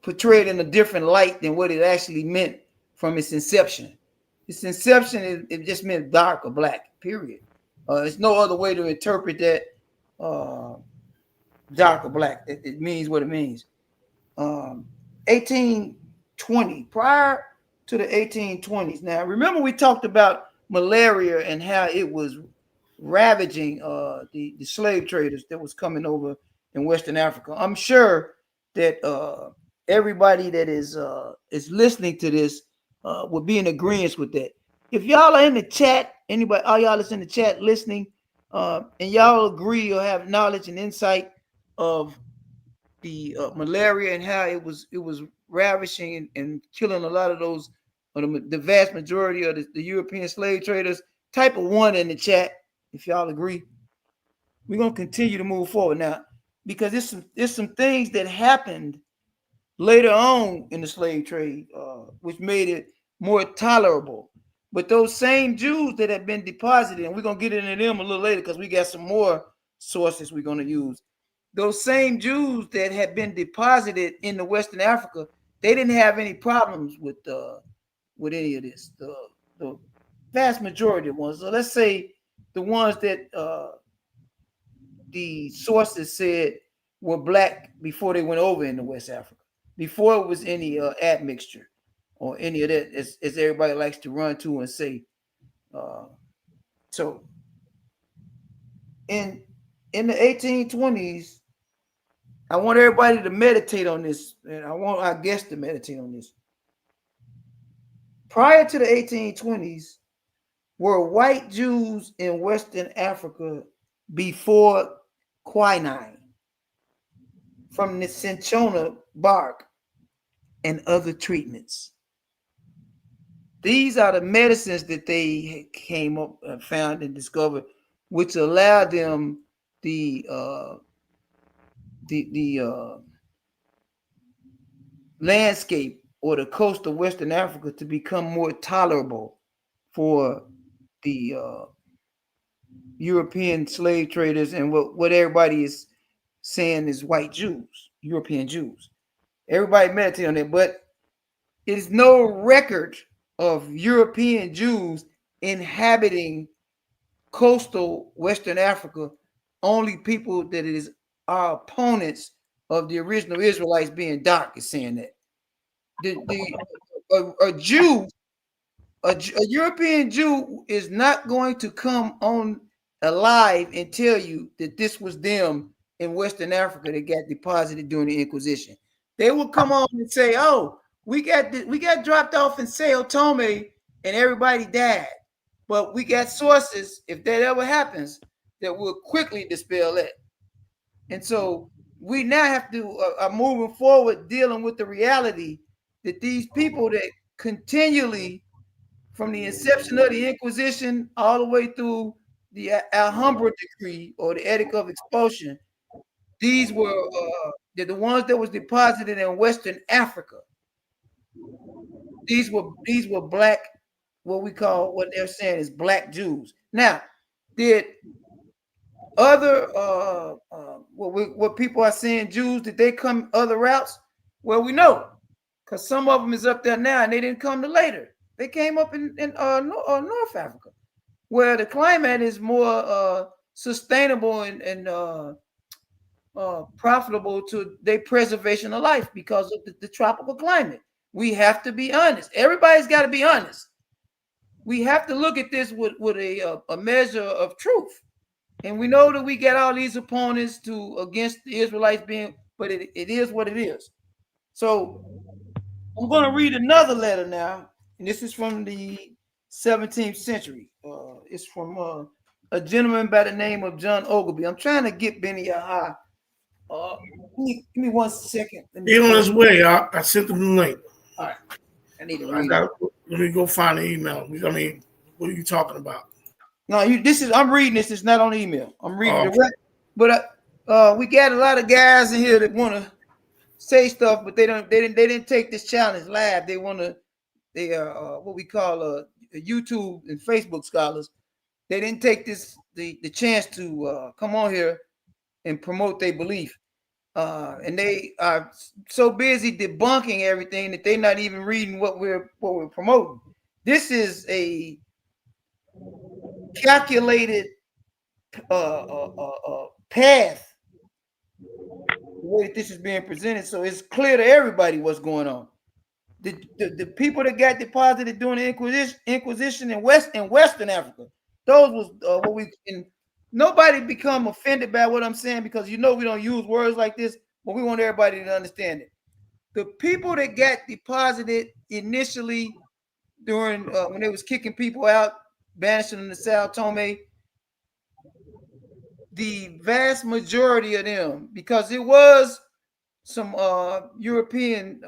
portray it in a different light than what it actually meant from its inception. Its inception, it just meant dark or black, period. There's no other way to interpret that dark or black. It means what it means. 1820, prior to the 1820s. Now, remember we talked about malaria and how it was ravaging the slave traders that was coming over in Western Africa. I'm sure that everybody that is listening to this would be in agreement with that. If y'all are in the chat, anybody, all y'all that's in the chat listening, and y'all agree or have knowledge and insight of the malaria and how it was ravishing and killing a lot of those, the vast majority of the European slave traders, type of one in the chat if y'all agree. We're gonna continue to move forward now because there's some things that happened later on in the slave trade, which made it more tolerable. But those same Jews that had been deposited, and we're gonna get into them a little later because we got some more sources we're gonna use. Those same Jews that had been deposited in the Western Africa, they didn't have any problems with any of this. The vast majority of ones. So let's say the ones that the sources said were black before they went over into West Africa, before it was any admixture or any of that, as everybody likes to run to and say. So in the 1820s, I want everybody to meditate on this, and I want our guests to meditate on this. Prior to the 1820s, were white Jews in Western Africa before quinine from the cinchona bark and other treatments? These are the medicines that they came up and found and discovered, which allowed them the landscape or the coast of Western Africa to become more tolerable for the European slave traders and what everybody is saying is white Jews, European Jews. Everybody meditate on that, but there's no record of European Jews inhabiting coastal Western Africa. Only people that is our opponents of the original Israelites being dark is saying that. A European Jew is not going to come on alive and tell you that this was them in Western Africa that got deposited during the Inquisition. They will come on and say, "Oh, we got dropped off in Sao Tome and everybody died." But we got sources, if that ever happens, that will quickly dispel that. And so we now have to are moving forward dealing with the reality that these people that continually, from the inception of the Inquisition all the way through the Alhambra decree or the Edict of Expulsion, these were the ones that was deposited in Western Africa. These were black, what they're saying is black Jews. Now, did other what people are saying Jews, did they come other routes? Well, we know because some of them is up there now and they didn't come to later. They came up in North Africa, where the climate is more sustainable and profitable to their preservation of life because of the tropical climate. We have to be honest. Everybody's got to be honest. We have to look at this with a measure of truth. And we know that we got all these opponents against the Israelites but it is what it is. So I'm going to read another letter now, and this is from the 17th century. It's from a gentleman by the name of John Ogilvy. I'm trying to get Benny Yahya. Give me 1 second. He on his way. I sent him the link. All right. I need to I read. got. Let me go find the email. I mean, what are you talking about? No, I'm reading this. It's not on email. I'm reading Oh. direct. But we got a lot of guys in here that want to say stuff, but they didn't take this challenge live. They want to. They are what we call YouTube and Facebook scholars. They didn't take the chance to come on here and promote their belief. And they are so busy debunking everything that they're not even reading what we're promoting. This is a calculated path the way that this is being presented, so it's clear to everybody what's going on. The people that got deposited during the Inquisition in Western Africa, those was what we can. Nobody become offended by what I'm saying because we don't use words like this, but we want everybody to understand it. The people that got deposited initially during when they was kicking people out, banishing them to Sao Tome, the vast majority of them, because it was some European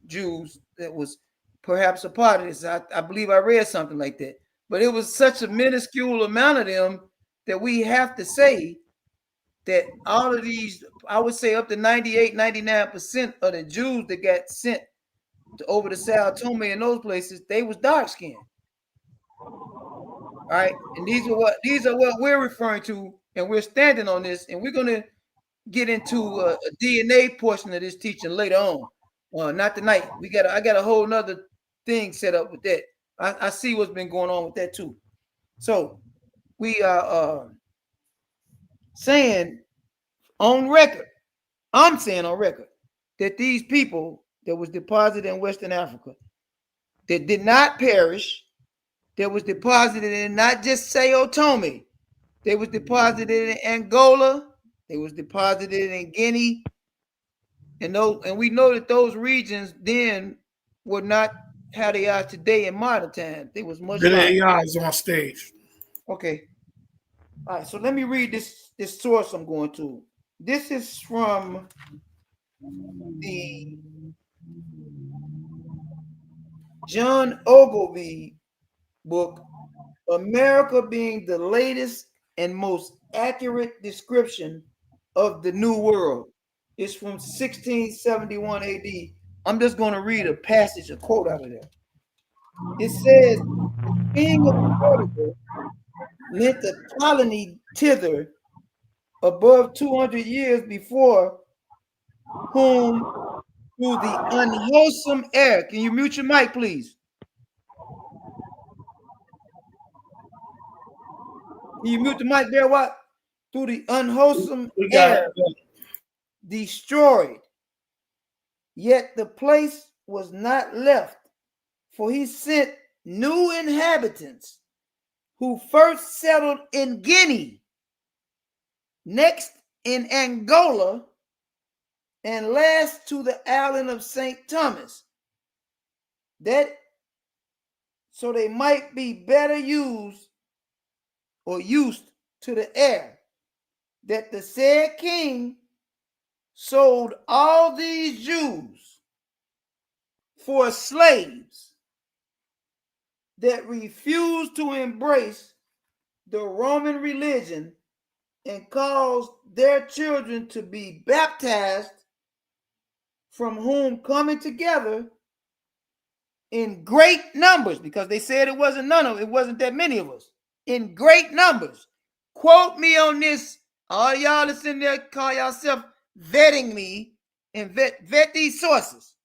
Jews that was perhaps a part of this. I believe I read something like that. But it was such a minuscule amount of them that we have to say that all of these, I would say up to 98, 99% of the Jews that got sent over to Sao Tome and those places, they was dark skinned. All right. And these are what we're referring to, and we're standing on this, and we're gonna get into a DNA portion of this teaching later on. Not tonight. I got a whole nother thing set up with that. I see what's been going on with that too. So we are saying on record, I'm saying on record that these people that was deposited in Western Africa that did not perish, that was deposited in not just Sao Tome, they was deposited in Angola, they was deposited in Guinea, and we know that those regions then were not how they are today in modern times. They was much larger. AI is on stage. Okay. All right. So let me read this source I'm going to. This is from the John Ogilvy book, America Being the Latest and Most Accurate Description of the New World. It's from 1671 AD. I'm just going to read a quote out of there. It says, the king of Portugal lent a colony thither above 200 years before, whom through the unwholesome air. Can you mute your mic, please? Can you mute the mic there, what? Through the unwholesome air destroyed. Yet the place was not left, for he sent new inhabitants who first settled in Guinea, next in Angola, and last to the island of St. Thomas, that so they might be better used to the air, that the said king sold all these Jews for slaves that refused to embrace the Roman religion and caused their children to be baptized, from whom coming together in great numbers, because they said it wasn't that many of us, in great numbers. Quote me on this. All y'all that's in there, call yourself vetting me, and vet these sources.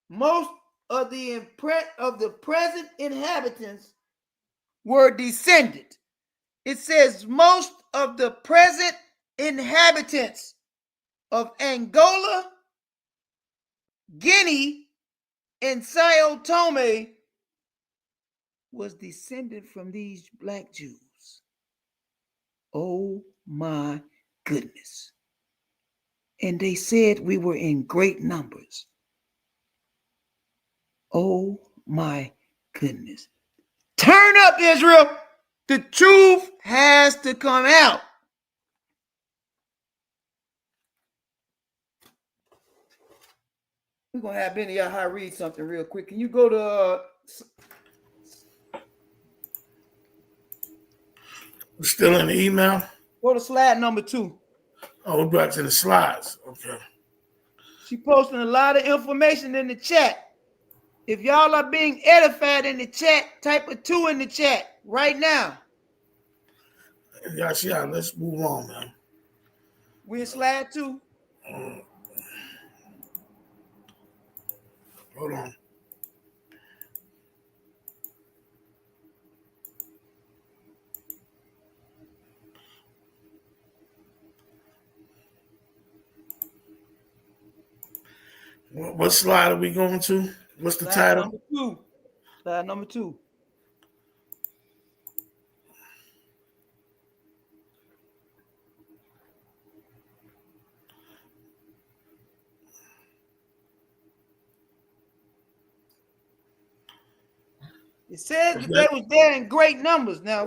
Most of the present inhabitants were descended. It says most of the present inhabitants of Angola, Guinea, and Sao Tome was descended from these black Jews. Oh my goodness. And they said we were in great numbers. Oh my goodness. Turn up, Israel. The truth has to come out. We're going to have Benny Yahya read something real quick. Can you go to We're still in the email. go to slide number 2? Oh, we're back to the slides. Okay. She posting a lot of information in the chat. If y'all are being edified in the chat, type a 2 in the chat right now. Yeah, let's move on, man. We in slide 2. Hold on. What slide are we going to? What's the Slide title? number 2. Slide number 2. It says that they was there in great numbers. Now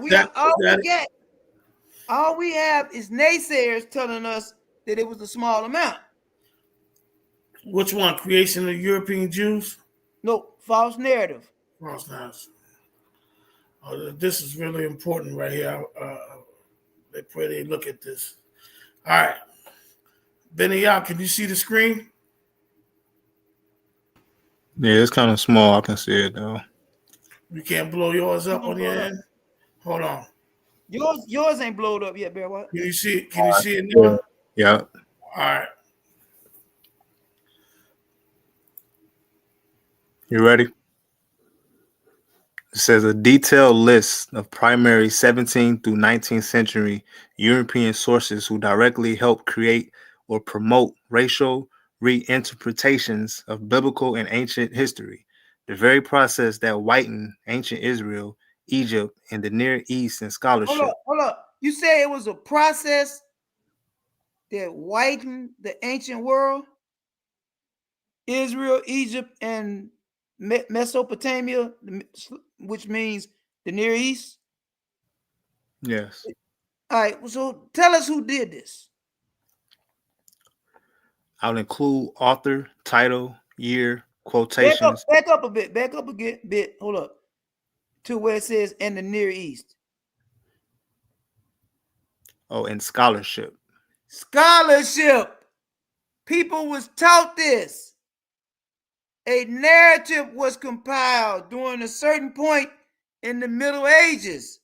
all we have is naysayers telling us that it was a small amount. Which one? Creation of European Jews? No, false narrative. False narrative. This is really important right here. They pray they look at this. All right. Benny Yah, can you see the screen? Yeah, it's kind of small. I can see it though. You can't blow yours up on your end? Hold on. Yours ain't blowed up yet, Bear. What? Can you see it? Can you see it now? Yeah. All right. You ready? It says a detailed list of primary 17th through 19th century European sources who directly helped create or promote racial reinterpretations of biblical and ancient history, the very process that whitened ancient Israel, Egypt, and the Near East in scholarship. Hold up. You say it was a process that whitened the ancient world? Israel, Egypt, and Mesopotamia, which means the Near East? Yes. All right, so tell us who did this. I'll include author, title, year, quotations. Back up a bit. Hold up. To where it says in the Near East. Oh, and scholarship. Scholarship. People was taught this. A narrative was compiled during a certain point in the Middle Ages.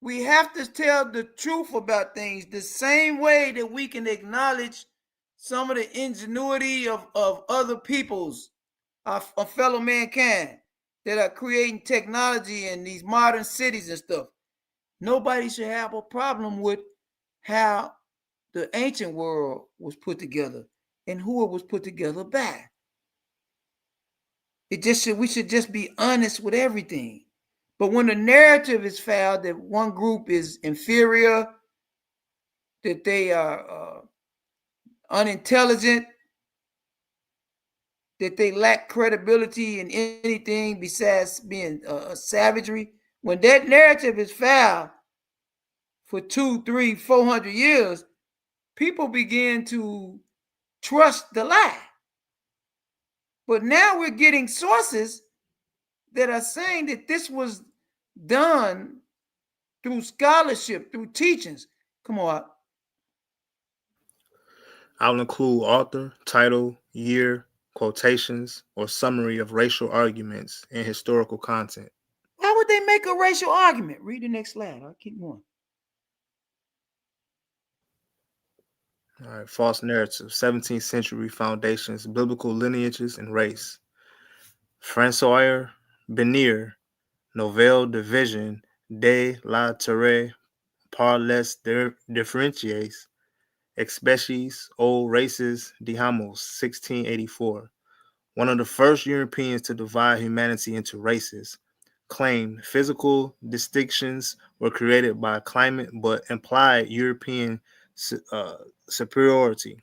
We have to tell the truth about things the same way that we can acknowledge some of the ingenuity of other peoples, of fellow mankind that are creating technology in these modern cities and stuff. Nobody should have a problem with how the ancient world was put together and who it was put together by. We should just be honest with everything. But when the narrative is found that one group is inferior, that they are unintelligent, that they lack credibility in anything besides being savagery, when that narrative is found for 200, 300, 400 years, people begin to trust the lie. But now we're getting sources that are saying that this was done through scholarship, through teachings. Come on. I'll include author, title, year, quotations, or summary of racial arguments and historical content. Why would they make a racial argument? Read the next slide. I'll keep going. All right, false narrative, 17th century foundations, biblical lineages, and race. François Benir, Nouvelle Division de la Terre par les différences, espèces aux races, digamos, 1684. One of the first Europeans to divide humanity into races, claimed physical distinctions were created by climate but implied European superiority.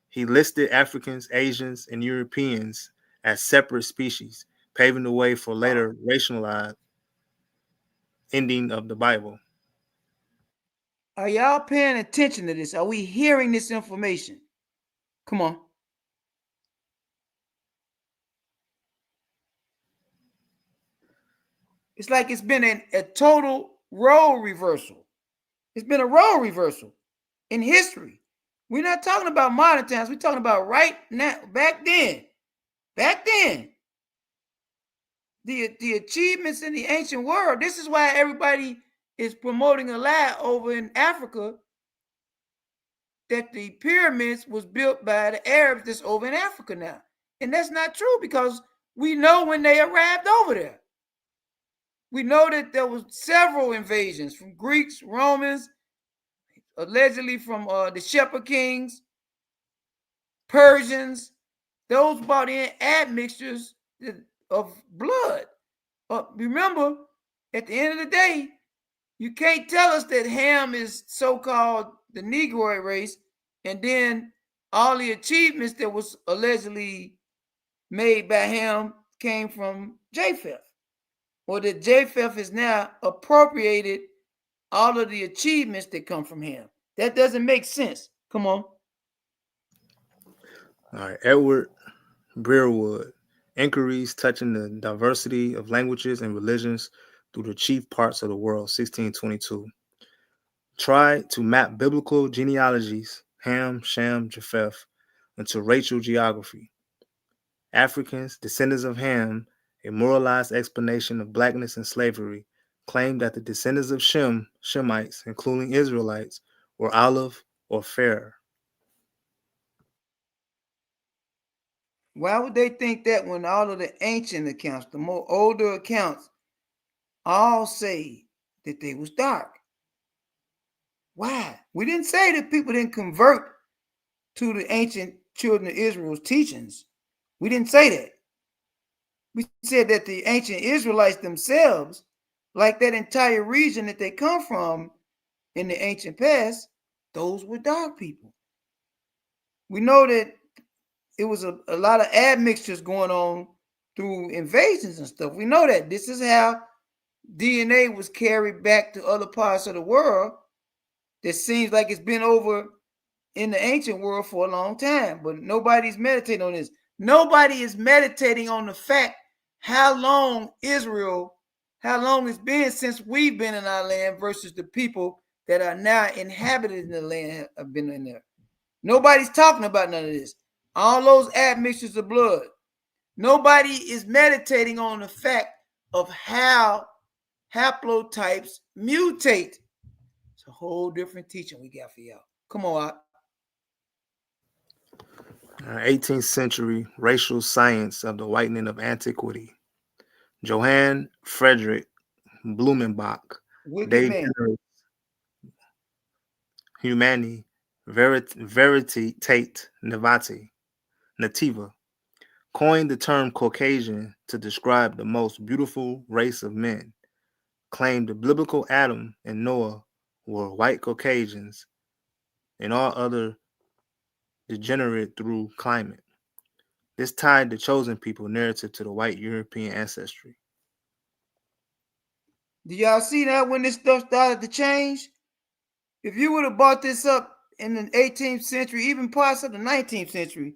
He listed Africans, Asians, and Europeans as separate species, paving the way for later racialized ending of the Bible. Are y'all paying attention to this? Are we hearing this information? Come on. It's like it's been a total role reversal. It's been a role reversal in history. We're not talking about modern times. We're talking about right now, back then. Back then. The achievements in the ancient world. This is why everybody is promoting a lie over in Africa that the pyramids was built by the Arabs that's over in Africa now. And that's not true because we know when they arrived over there. We know that there was several invasions from Greeks, Romans, allegedly from the Shepherd Kings, Persians. Those brought in admixtures of blood. Remember, at the end of the day, you can't tell us that Ham is so-called the Negroid race, and then all the achievements that was allegedly made by Ham came from Japheth, or that Japheth has now appropriated all of the achievements that come from him. That doesn't make sense. Come on. All right, Edward Breerwood, Inquiries Touching the Diversity of Languages and Religions through the Chief Parts of the World, 1622. Tried to map biblical genealogies, Ham, Shem, Japheth, into racial geography. Africans, descendants of Ham, a moralized explanation of blackness and slavery, claimed that the descendants of Shem, Shemites, including Israelites, were olive or fair. Why would they think that when all of the ancient accounts, the more older accounts, all say that they was dark? Why? We didn't say that people didn't convert to the ancient children of Israel's teachings. We didn't say that. We said that the ancient Israelites themselves, like that entire region that they come from in the ancient past, those were dark people. We know that it was a lot of admixtures going on through invasions and stuff. We know that. This is how DNA was carried back to other parts of the world that seems like it's been over in the ancient world for a long time, but nobody's meditating on this. Nobody is meditating on the fact how long it's been since we've been in our land versus the people that are now inhabited in the land have been in there. Nobody's talking about none of this. All those admixtures of blood. Nobody is meditating on the fact of how haplotypes mutate. It's a whole different teaching we got for y'all. Come on out. 18th century racial science of the whitening of antiquity. Johann Friedrich Blumenbach, De Generis Humani Veritate Nativa, coined the term Caucasian to describe the most beautiful race of men, claimed the biblical Adam and Noah were white Caucasians, and all other degenerate through climate. This tied the chosen people narrative to the white European ancestry. Do y'all see that when this stuff started to change? If you would have brought this up in the 18th century, even parts of the 19th century,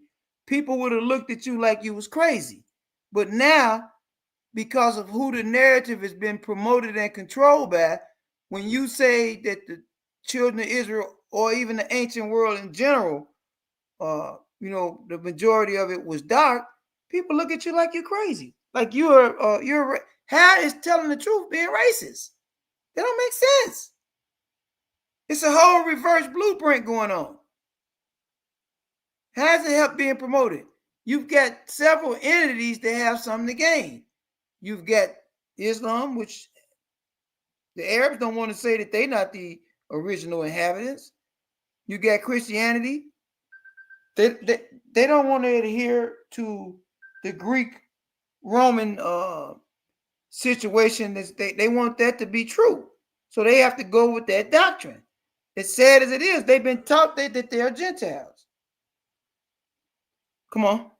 people would have looked at you like you was crazy. But now, because of who the narrative has been promoted and controlled by, when you say that the children of Israel or even the ancient world in general, the majority of it was dark, people look at you like you're crazy. Like how is telling the truth being racist? That don't make sense. It's a whole reverse blueprint going on. How's it help being promoted? You've got several entities that have something to gain. You've got Islam, which the Arabs don't want to say that they're not the original inhabitants. You got Christianity. They don't want to adhere to the Greek Roman situation. They want that to be true. So they have to go with that doctrine. As sad as it is, they've been taught that they are Gentiles. Come on.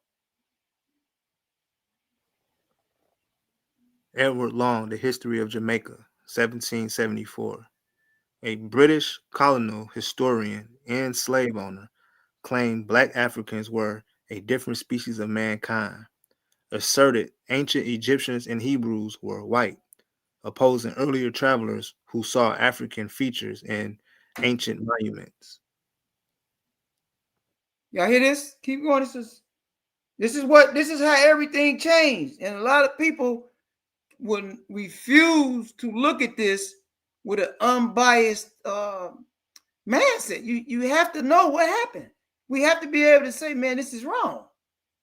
Edward Long, The History of Jamaica, 1774. A British colonial historian and slave owner claimed black Africans were a different species of mankind, asserted ancient Egyptians and Hebrews were white, opposing earlier travelers who saw African features in ancient monuments. Y'all hear this? Keep going. This is how everything changed. And a lot of people would refuse to look at this with an unbiased mindset. You have to know what happened. We have to be able to say, man, this is wrong.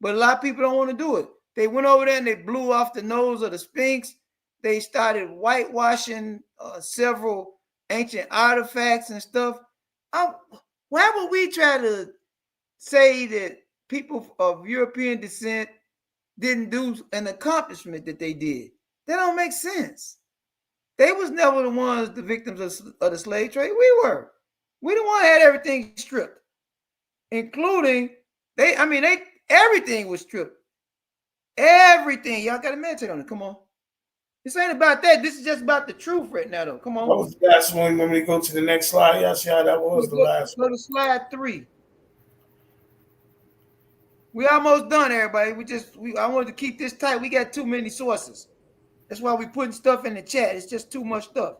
But a lot of people don't want to do it. They went over there and they blew off the nose of the Sphinx. They started whitewashing several ancient artifacts and stuff. Why would we try to say that people of European descent didn't do an accomplishment that they did? That don't make sense. They was never the ones, the victims of the slave trade. We were. We the one had everything stripped, including everything was stripped. Everything. Y'all got to meditate on it. Come on. This ain't about that. This is just about the truth right now, though. Come on. What was the last one? You want me to go to the next slide? Y'all see how that was the last one? Go to slide 3. We almost done, everybody. I wanted to keep this tight. We got too many sources. That's why we putting stuff in the chat. It's just too much stuff.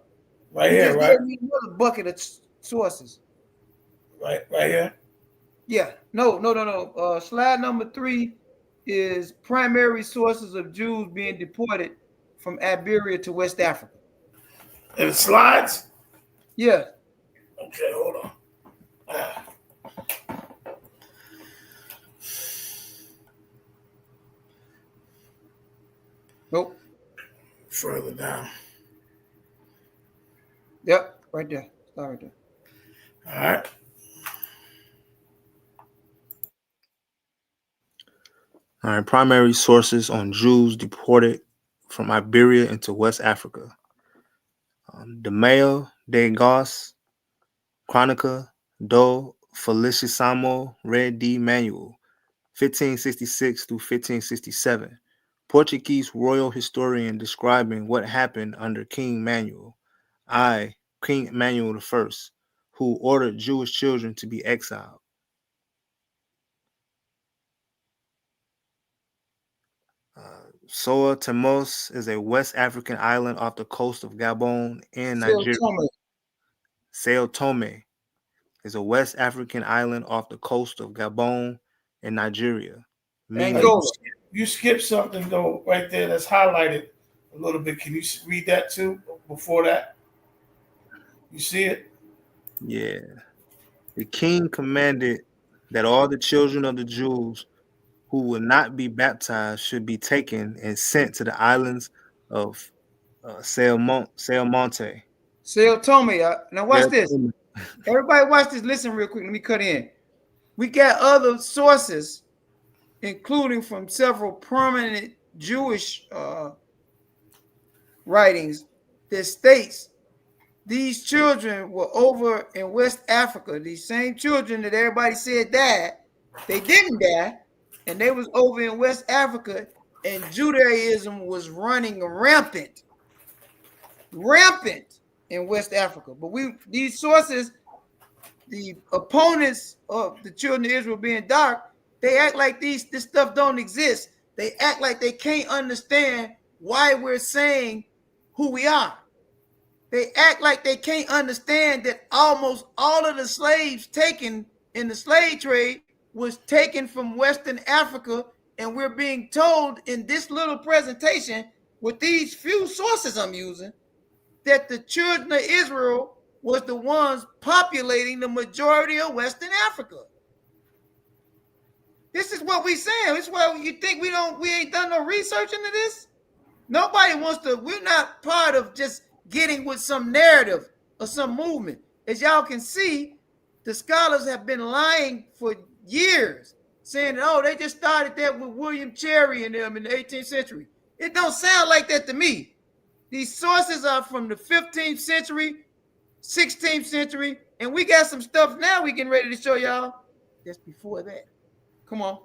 Right here, right? Gave me another bucket of sources. Right here. Yeah. No. Slide number 3 is primary sources of Jews being deported from Iberia to West Africa. And the slides? Yeah. Okay, hold on. Nope. Further down. Yep, right there. Start right there. All right. All right, primary sources on Jews deported from Iberia into West Africa. The Mail de Gauss, Chronica do Felicissimo Red D. Manuel, 1566 through 1567. Portuguese royal historian describing what happened under King Manuel, King Manuel I, who ordered Jewish children to be exiled. Sao Tomé is a West African island off the coast of Gabon in Nigeria. Sao Tomé is a West African island off the coast of Gabon in Nigeria. You skipped something though right there that's highlighted a little bit. Can you read that too before that? You see it? Yeah. The king commanded that all the children of the Jews who would not be baptized should be taken and sent to the islands of Salmonte. Sao Tomé. Now watch this. Everybody watch this. Listen real quick. Let me cut in. We got other sources, including from several prominent Jewish writings, that states these children were over in West Africa. These same children that everybody said died, they didn't die, and they was over in West Africa, and Judaism was running rampant in West Africa. But these sources, the opponents of the children of Israel being dark, they act like this stuff don't exist. They act like they can't understand why we're saying who we are. They act like they can't understand that almost all of the slaves taken in the slave trade was taken from Western Africa, and we're being told in this little presentation with these few sources I'm using that the children of Israel was the ones populating the majority of Western Africa. This is what we're saying. This is why you think we ain't done no research into this. Nobody wants to. We're not part of just getting with some narrative or some movement. As y'all can see, the scholars have been lying for years, saying that, oh, they just started that with William Cherry and them in the 18th century. It don't sound like that to me. These sources are from the 15th century, 16th century, and we got some stuff now we getting ready to show y'all that's before that. Come on.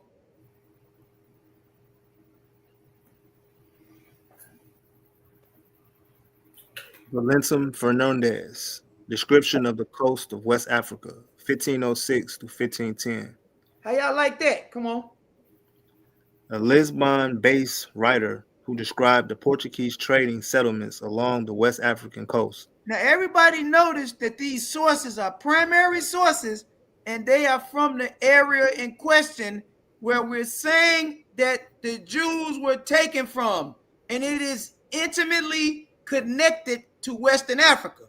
Valentim Fernandez, Description of the Coast of West Africa, 1506 to 1510. How y'all like that? Come on. A Lisbon-based writer who described the Portuguese trading settlements along the West African coast. Now, everybody noticed that these sources are primary sources, and they are from the area in question where we're saying that the Jews were taken from, and it is intimately connected to Western Africa.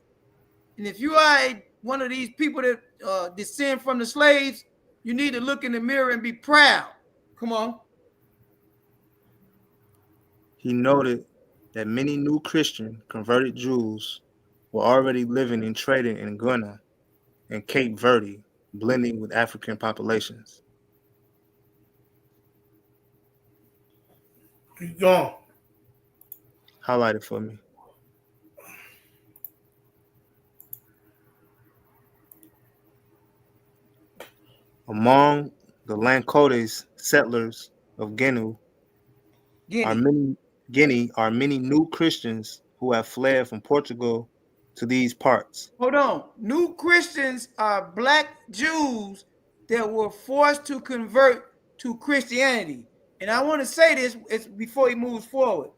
And if you are one of these people that descend from the slaves, you need to look in the mirror and be proud. Come on. He noted that many new Christian converted Jews were already living and trading in Ghana and Cape Verde, blending with African populations. Keep going. Highlight it for me. Among the Lankotes settlers of Guinea are many new Christians who have fled from Portugal to these parts. Hold on. New Christians are black Jews that were forced to convert to Christianity. And I want to say this before he moves forward.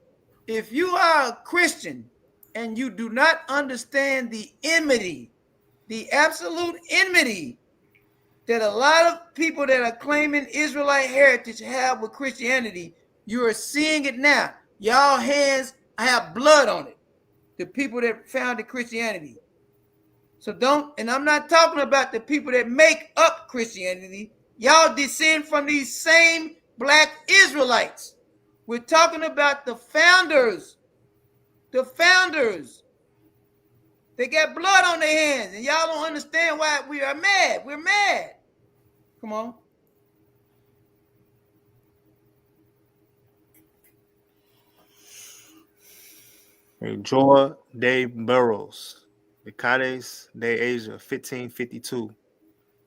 If you are a Christian and you do not understand the enmity, the absolute enmity that a lot of people that are claiming Israelite heritage have with Christianity, you are seeing it now. Y'all hands have blood on it. The people that founded Christianity. So don't, and I'm not talking about the people that make up Christianity. Y'all descend from these same black Israelites. We're talking about the founders. The founders. They got blood on their hands, and y'all don't understand why we are mad. We're mad. Come on. Joa de Barros, Decades de Asia, 1552.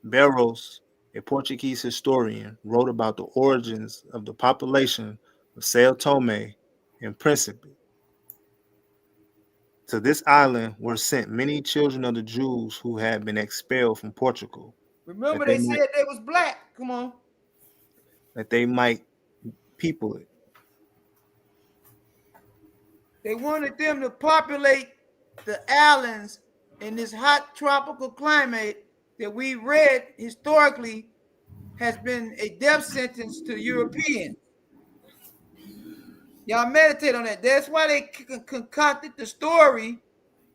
Barros, a Portuguese historian, wrote about the origins of the population of Sao Tome and Principe. To this island were sent many children of the Jews who had been expelled from Portugal. Remember, they said they was black. Come on. That they might people it. They wanted them to populate the islands in this hot tropical climate that we read historically has been a death sentence to Europeans. Y'all meditate on that. That's why they concocted the story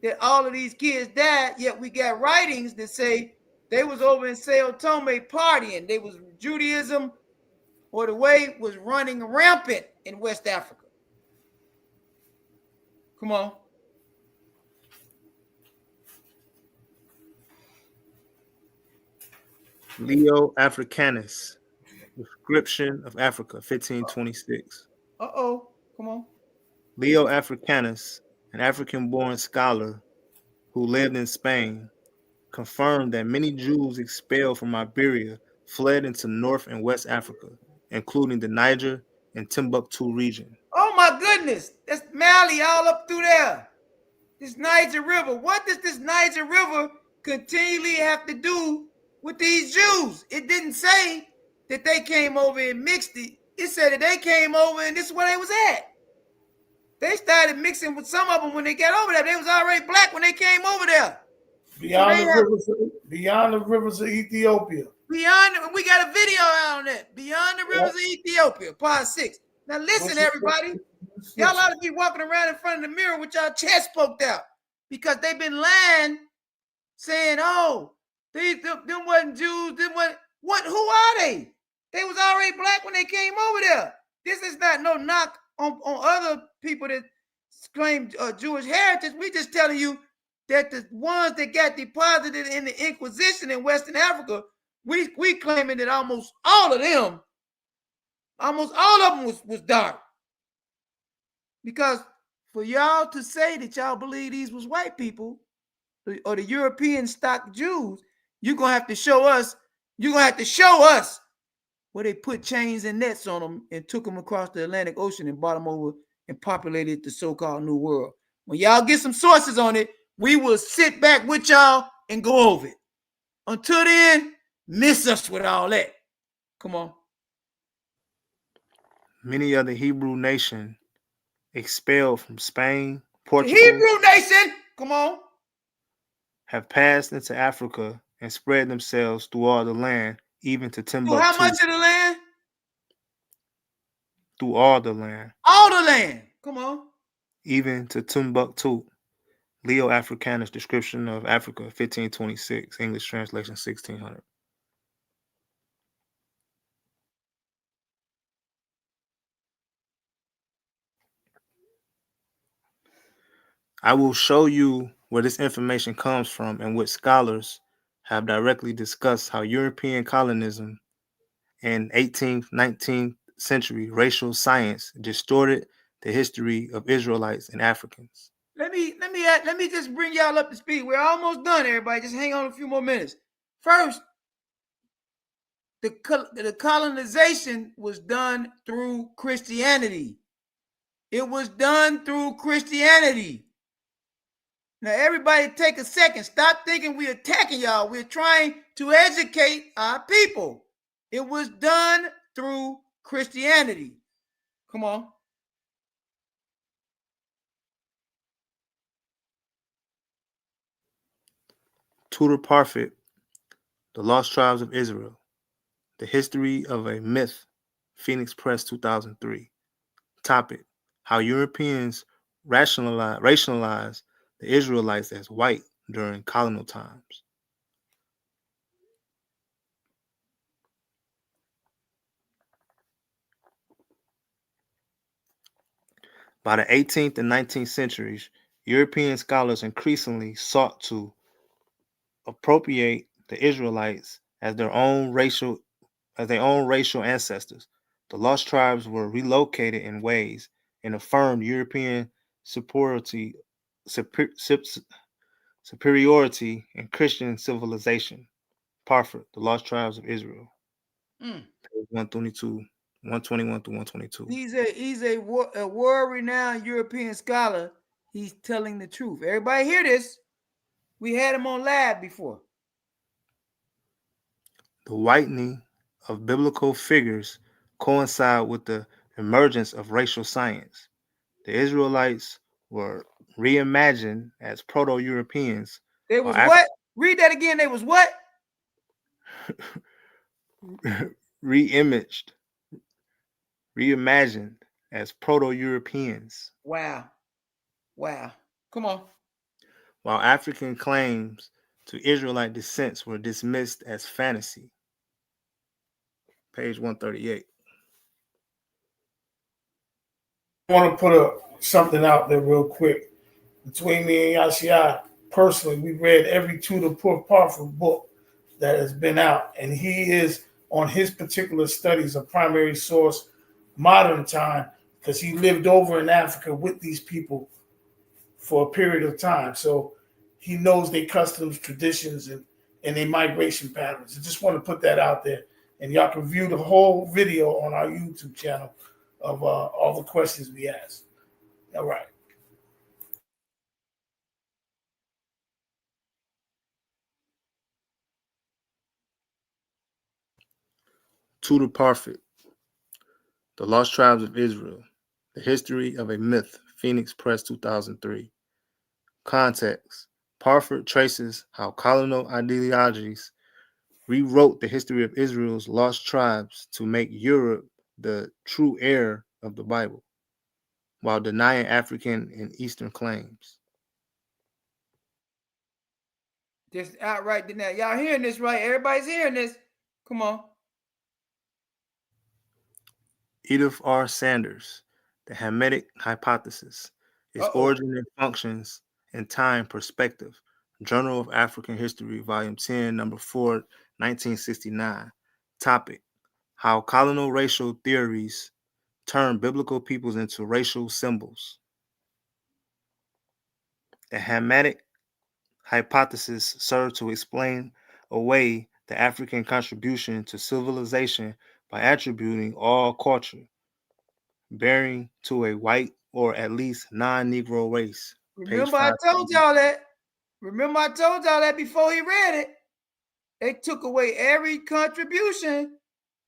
that all of these kids died, yet we got writings that say they was over in Sao Tome partying. They was Judaism or the way was running rampant in West Africa. Come on. Leo Africanus, Description of Africa, 1526. Uh-oh. Come on. Leo Africanus, an African-born scholar who lived in Spain, confirmed that many Jews expelled from Iberia fled into North and West Africa, including the Niger and Timbuktu region. Oh my goodness. That's Mali all up through there. This Niger River. What does this Niger River continually have to do with these Jews? It didn't say that they came over and mixed it. It said that they came over and this is where they was at. They started mixing with some of them when they got over there. They was already black when they came over there. Beyond the rivers of Ethiopia. Beyond, we got a video out on that. Beyond the rivers of Ethiopia, part 6. Now listen, everybody. Y'all ought to be walking around in front of the mirror with y'all chest poked out because they've been lying, saying, "Oh, them wasn't Jews. Them wasn't what? Who are they? They was already black when they came over there. This is not no knock on other people that claim Jewish heritage. We just telling you that the ones that got deposited in the Inquisition in Western Africa, we claiming that almost all of them was dark. Because for y'all to say that y'all believe these was white people or the European stock Jews, you're gonna have to show us. You're gonna have to show us where they put chains and nets on them and took them across the Atlantic Ocean and brought them over and populated the so-called New World. When y'all get some sources on it, we will sit back with y'all and go over it. Until then, miss us with all that. Come on. Many of the Hebrew nation expelled from Spain, The Portugal, Hebrew nation, come on, have passed into Africa and spread themselves through all the land, even to through how Timbuktu. much of the land? Through all the land, All the land. Come on. even to Timbuktu. Leo Africanus Description of Africa, 1526, English translation, 1600. I will show you where this information comes from and which scholars have directly discussed how European colonism in 18th, 19th century racial science distorted the history of Israelites and Africans. Let me just bring y'all up to speed. We're almost done, everybody. Just hang on a few more minutes. First, the colonization was done through Christianity. It was done through Christianity. Now, everybody take a second. Stop thinking we're attacking y'all. We're trying to educate our people. It was done through Christianity. Come on. Tudor Parfit, The Lost Tribes of Israel, The History of a Myth, Phoenix Press, 2003. Topic: How Europeans rationalized the Israelites as white during colonial times. By the 18th and 19th centuries, European scholars increasingly sought to appropriate the Israelites as their own racial ancestors. The lost tribes were relocated in ways and affirmed European superiority, superiority in Christian civilization. Parfit, The Lost Tribes of Israel, page 122, 121 through 122. He's a world-renowned European scholar. He's telling the truth. Everybody hear this? We had him on live before. The whitening of biblical figures coincide with the emergence of racial science. The Israelites were reimagined as Proto-Europeans. They was what? Read that again. They was what? Reimagined as Proto-Europeans. Wow. Come on. While African claims to Israelite descent were dismissed as fantasy. Page 138. I want to put something out there real quick. Between me and Yashia, personally, we read every Tudor Parfit book that has been out, and he is on his particular studies a primary source, modern time, because he lived over in Africa with these people for a period of time. So he knows their customs, traditions, and their migration patterns. I just want to put that out there. And y'all can view the whole video on our YouTube channel of all the questions we asked. All right. Tudor Parfit, The Lost Tribes of Israel, The History of a Myth, Phoenix Press, 2003. Context: Parfit traces how colonial ideologies rewrote the history of Israel's lost tribes to make Europe the true heir of the Bible, while denying African and Eastern claims. Just outright now. Y'all hearing this, right? Everybody's hearing this. Come on. Edith R. Sanders, The Hamitic Hypothesis, Its Origin and Functions in Time Perspective, Journal of African History, Volume 10, Number 4, 1969. Topic: How colonial racial theories turn biblical peoples into racial symbols. The Hamitic hypothesis served to explain away the African contribution to civilization by attributing all culture bearing to a white or at least non-Negro race. Remember, I told y'all that. Remember, I told y'all that before he read it. They took away every contribution,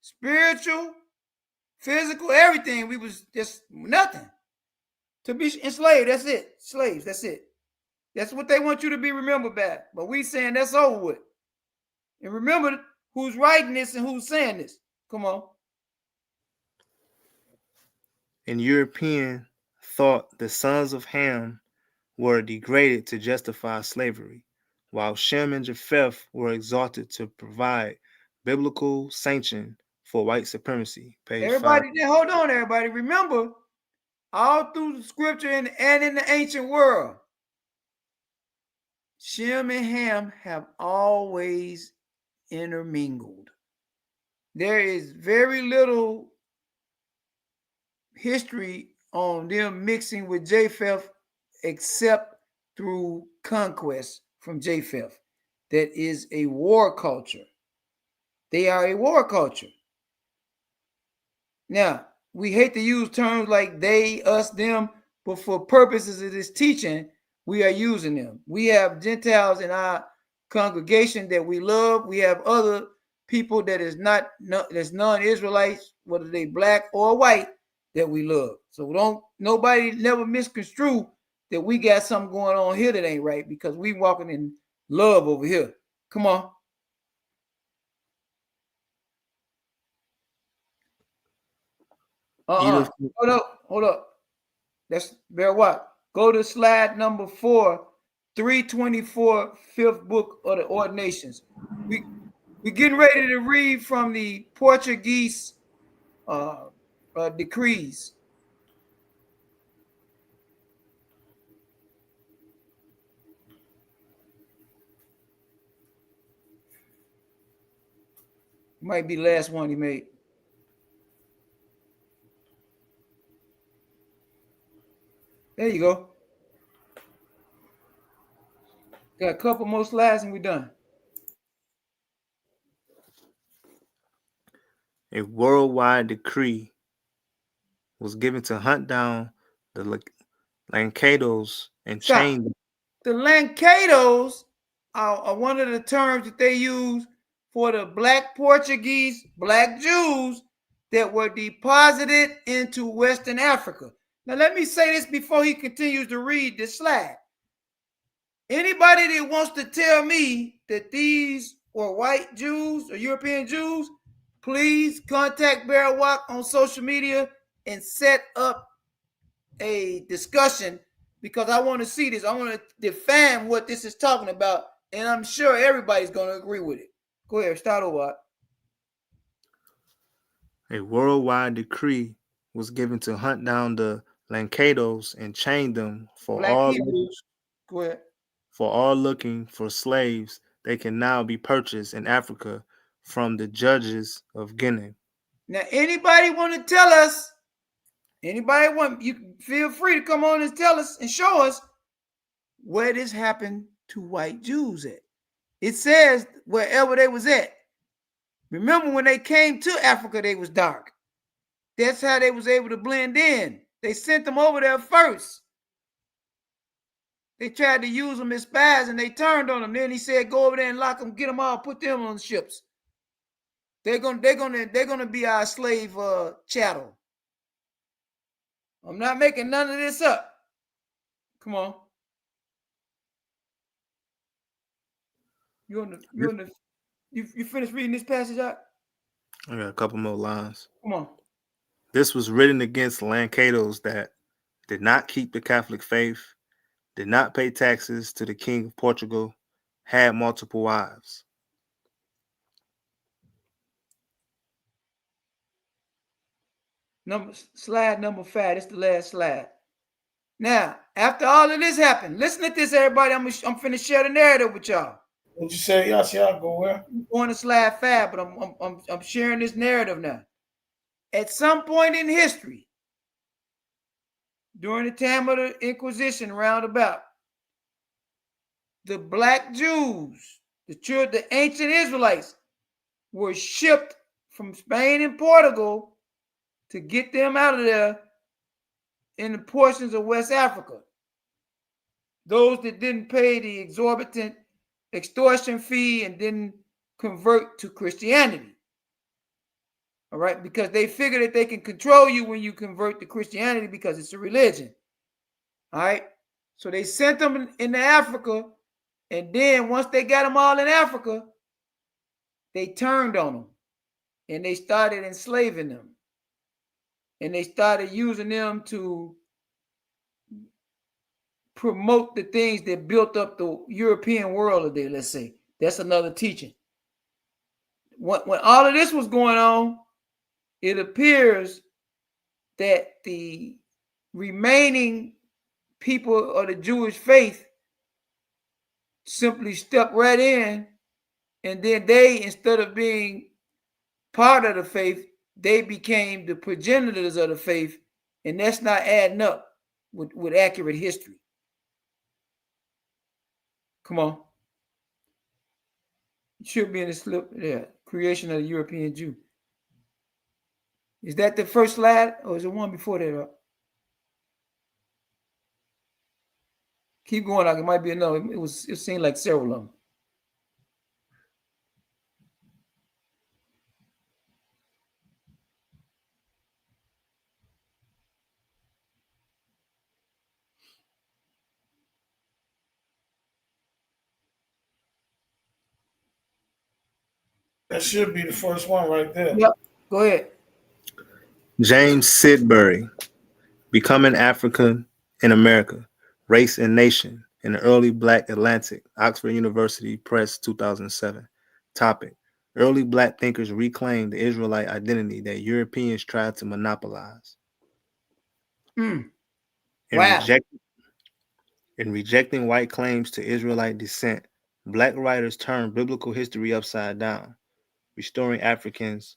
spiritual, physical, everything. We was just nothing. To be enslaved, that's it. Slaves, that's it. That's what they want you to be remembered by. But we saying that's over with. And remember who's writing this and who's saying this. Come on. In European thought, the sons of Ham were degraded to justify slavery, while Shem and Japheth were exalted to provide biblical sanction for white supremacy. Page 5. Everybody, hold on, everybody. Remember, all through the scripture and in the ancient world, Shem and Ham have always intermingled. There is very little history on them mixing with Japheth except through conquest from Japheth. That is a war culture. They are a war culture. Now, we hate to use terms like they, us, them, but for purposes of this teaching, we are using them. We have Gentiles in our congregation that we love. We have other people that is not that's non-Israelites, whether they black or white, that we love. So nobody never misconstrue that we got something going on here that ain't right, because we walking in love over here. Come on. Hold up. That's bear what? Go to slide number 4, 324, fifth book of the ordinations. We getting ready to read from the Portuguese decrees. Might be the last one he made. There you go. Got a couple more slides and we're done. A worldwide decree was given to hunt down the Lancados and chain them. The Lancados are one of the terms that they use for the black Portuguese, black Jews that were deposited into Western Africa. Now, let me say this before he continues to read this slide. Anybody that wants to tell me that these were white Jews or European Jews, please contact Barawak on social media and set up a discussion, because I want to see this. I want to define what this is talking about, and I'm sure everybody's going to agree with it. Go ahead, start over. A worldwide decree was given to hunt down the Lancados and chain them for Black all. Hebrews. Go ahead. For all looking for slaves, they can now be purchased in Africa from the judges of Guinea. Now, anybody want to tell us? Anybody want? You feel free to come on and tell us and show us where this happened to white Jews at. It says wherever they was at. Remember, when they came to Africa, they was dark. That's how they was able to blend in. They sent them over there first. They tried to use them as spies, and they turned on them. Then he said, "Go over there and lock them, get them all, put them on ships. They're gonna be our slave chattel." I'm not making none of this up. Come on. You finished reading this passage out? I got a couple more lines. Come on. This was written against Lancados that did not keep the Catholic faith, did not pay taxes to the King of Portugal, had multiple wives. Slide number 5. It's the last slide. Now, after all of this happened, listen to this, everybody. I'm finna share the narrative with y'all. What'd you say? Y'all go where? I'm going to slide 5, but I'm sharing this narrative now. At some point in history, during the time of the Inquisition roundabout, the black Jews, the ancient Israelites, were shipped from Spain and Portugal to get them out of there in the portions of West Africa. those that didn't pay the exorbitant extortion fee and didn't convert to Christianity. All right, because they figure that they can control you when you convert to Christianity because it's a religion. All right, so they sent them into Africa, and then once they got them all in Africa, they turned on them and they started enslaving them, and they started using them to promote the things that built up the European world today. Let's say that's another teaching. When all of this was going on, it appears that the remaining people of the Jewish faith simply stepped right in, and then they, instead of being part of the faith, they became the progenitors of the faith, and that's not adding up with accurate history. Come on. It should be in the slip there. Creation of the European Jew. Is that the first slide, or is it one before that? Keep going, like it might be another. It seemed like several of them. That should be the first one right there. Yep. Go ahead. James Sidbury, Becoming African in America, Race and Nation in the Early Black Atlantic, Oxford University Press, 2007. Topic: Early Black thinkers reclaimed the Israelite identity that Europeans tried to monopolize. In, Wow. in rejecting white claims to Israelite descent, Black writers turned biblical history upside down, restoring Africans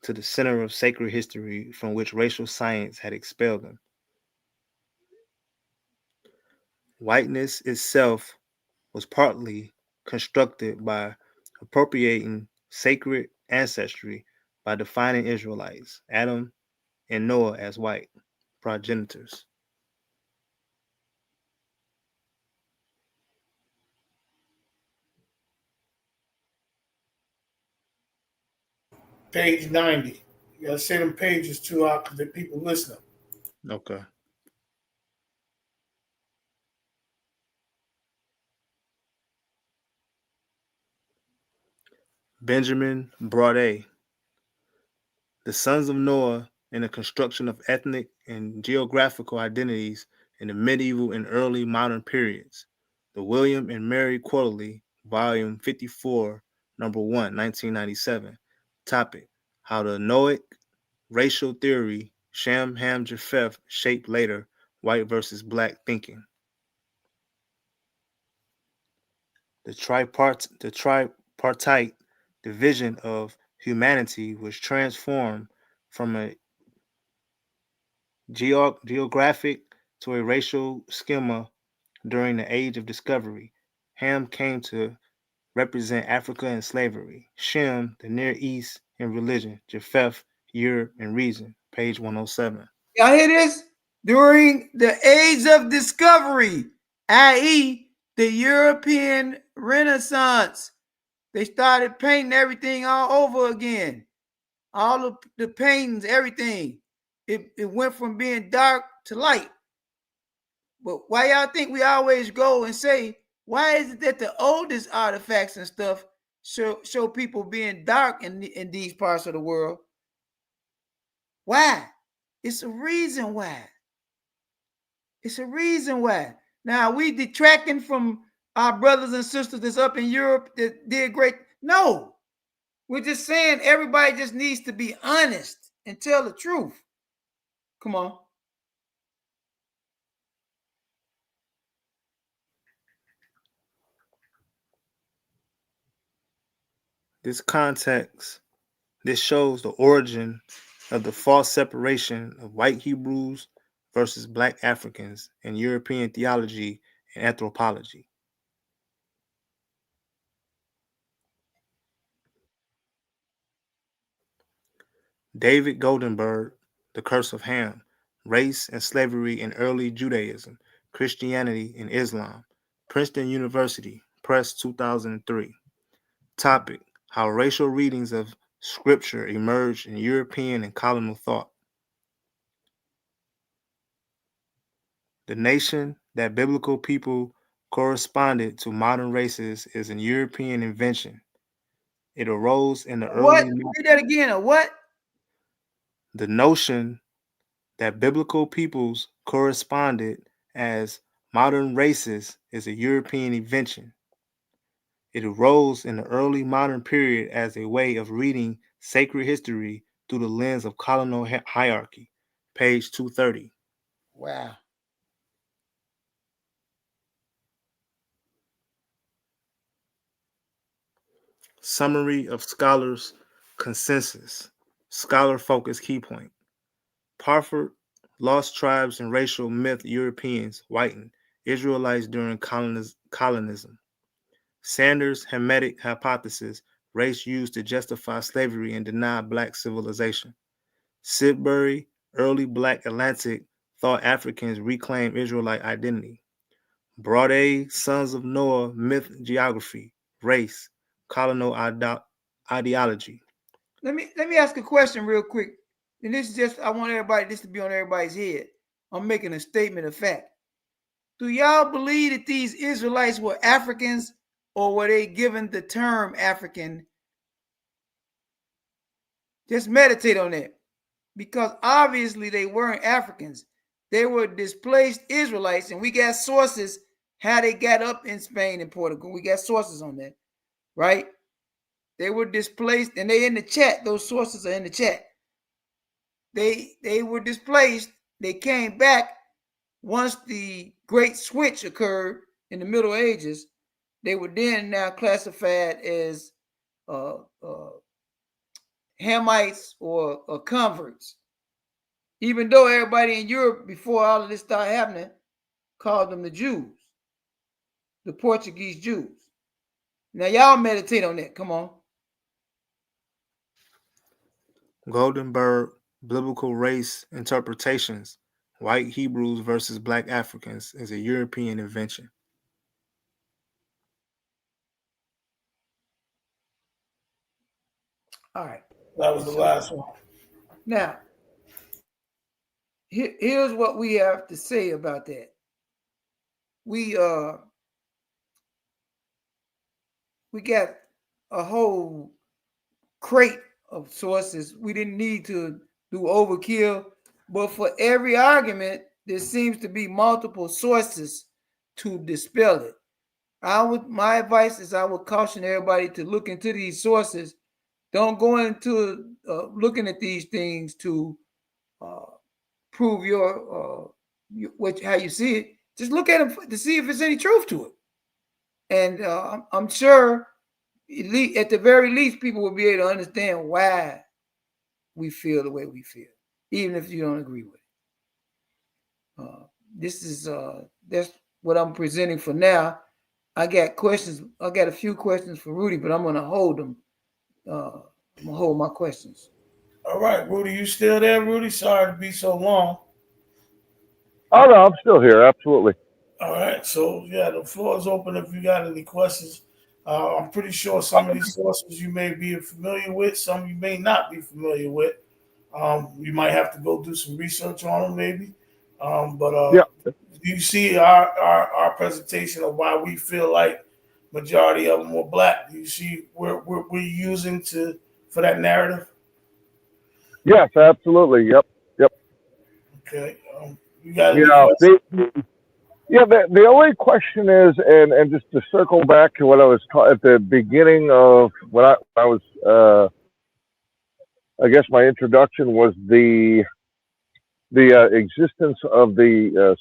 to the center of sacred history from which racial science had expelled them. Whiteness itself was partly constructed by appropriating sacred ancestry by defining Israelites, Adam and Noah, as white progenitors. Page 90. You gotta say them pages too out because the people listening. Okay. Benjamin Brodé, The Sons of Noah and the Construction of Ethnic and Geographical Identities in the Medieval and Early Modern Periods. The William and Mary Quarterly, Volume 54, Number 1, 1997. Topic: How the Noahic racial theory, Shem, Ham, Japheth, shaped later white versus black thinking. The tripartite division of humanity was transformed from a geographic to a racial schema during the Age of Discovery. Ham came to represent Africa and slavery, Shem, the Near East and religion, Japheth, Europe and reason. Page 107. Y'all hear this? During the Age of Discovery, i.e., the European Renaissance, they started painting everything all over again. All of the paintings, everything. It went from being dark to light. But why y'all think we always go and say, why is it that the oldest artifacts and stuff show people being dark in these parts of the world? Why? It's a reason why. It's a reason why. Now, we detracting from our brothers and sisters that's up in Europe that did great. No, we're just saying everybody just needs to be honest and tell the truth. Come on. This shows the origin of the false separation of white Hebrews versus black Africans in European theology and anthropology. David Goldenberg, The Curse of Ham, Race and Slavery in Early Judaism, Christianity, and Islam. Princeton University, Press 2003. Topic: How racial readings of Scripture emerged in European and colonial thought. The nation that biblical people corresponded to modern races is an European invention. It arose in the What? early. Read that again. A what? The notion that biblical peoples corresponded as modern races is a European invention. It arose in the early modern period as a way of reading sacred history through the lens of colonial hierarchy. Page 230. Wow. Summary of scholars' consensus. Scholar focus key point. Parford, lost tribes and racial myth Europeans, whitened, Israelites during colonism. Sanders' Hamitic hypothesis, race used to justify slavery and deny black civilization. Sidbury, early black Atlantic, thought Africans reclaim Israelite identity. Braudet, Sons of Noah, myth geography, race, colonial ideology. Let me ask a question real quick. And this is just, I want this to be on everybody's head. I'm making a statement of fact. Do y'all believe that these Israelites were Africans, or were they given the term African? Just meditate on that. Because obviously they weren't Africans. They were displaced Israelites, and we got sources how they got up in Spain and Portugal. We got sources on that, right? They were displaced, and they in the chat. Those sources are in the chat. They were displaced. They came back once the Great Switch occurred in the Middle Ages. They were then now classified as Hamites or converts. Even though everybody in Europe before all of this started happening called them the Jews, the Portuguese Jews. Now y'all meditate on that. Come on. Goldenberg, Biblical Race Interpretations, White Hebrews versus Black Africans is a European invention. All right. That was the last one. Now, here's what we have to say about that. We got a whole crate of sources. We didn't need to do overkill, but for every argument, there seems to be multiple sources to dispel it. My advice is I would caution everybody to look into these sources. Don't go into looking at these things to prove how you see it. Just look at them to see if there's any truth to it. And I'm sure, at the very least, people will be able to understand why we feel the way we feel, even if you don't agree with it. This is that's what I'm presenting for now. I got questions. I got a few questions for Rudi, but I'm going to hold them. I'm going to hold my questions. All right, Rudi, you still there, Rudi? Sorry to be so long. Oh, no, I'm still here. Absolutely. All right, so yeah, the floor is open if you got any questions. I'm pretty sure some of these sources you may be familiar with, some you may not be familiar with. You might have to go do some research on them, maybe. Yeah. Do you see our presentation of why we feel like majority of them were black? Do you see where we're using for that narrative? Yes, absolutely. Yep. Okay. You got any the only question is, and just to circle back to what I was at the beginning of when I was, I guess my introduction was the existence of the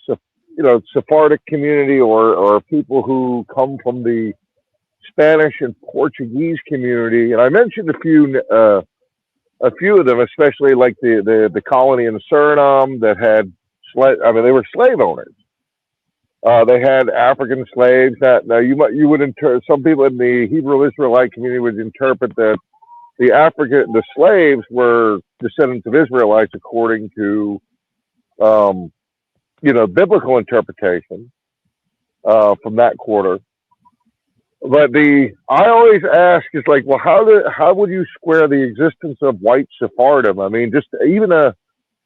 Sephardic community or people who come from the Spanish and Portuguese community, and I mentioned a few of them, especially like the colony in Suriname that had they were slave owners. They had African slaves. You would some people in the Hebrew Israelite community would interpret that the slaves were descendants of Israelites according to biblical interpretation from that quarter. But I always ask is like, well, how would you square the existence of white Sephardim? I mean, just even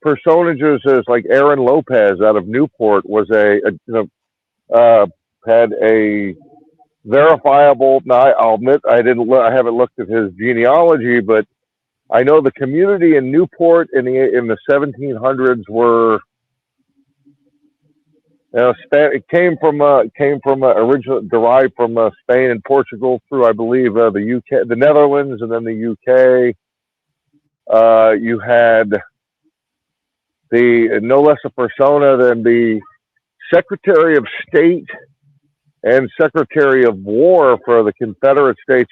personages as like Aaron Lopez out of Newport was had a verifiable. Now, I'll admit I haven't looked at his genealogy, but I know the community in Newport in the 1700s were. It came from originally derived from Spain and Portugal through, I believe, the UK, the Netherlands, and then the UK. You had the no less a persona than the Secretary of State and Secretary of War for the Confederate States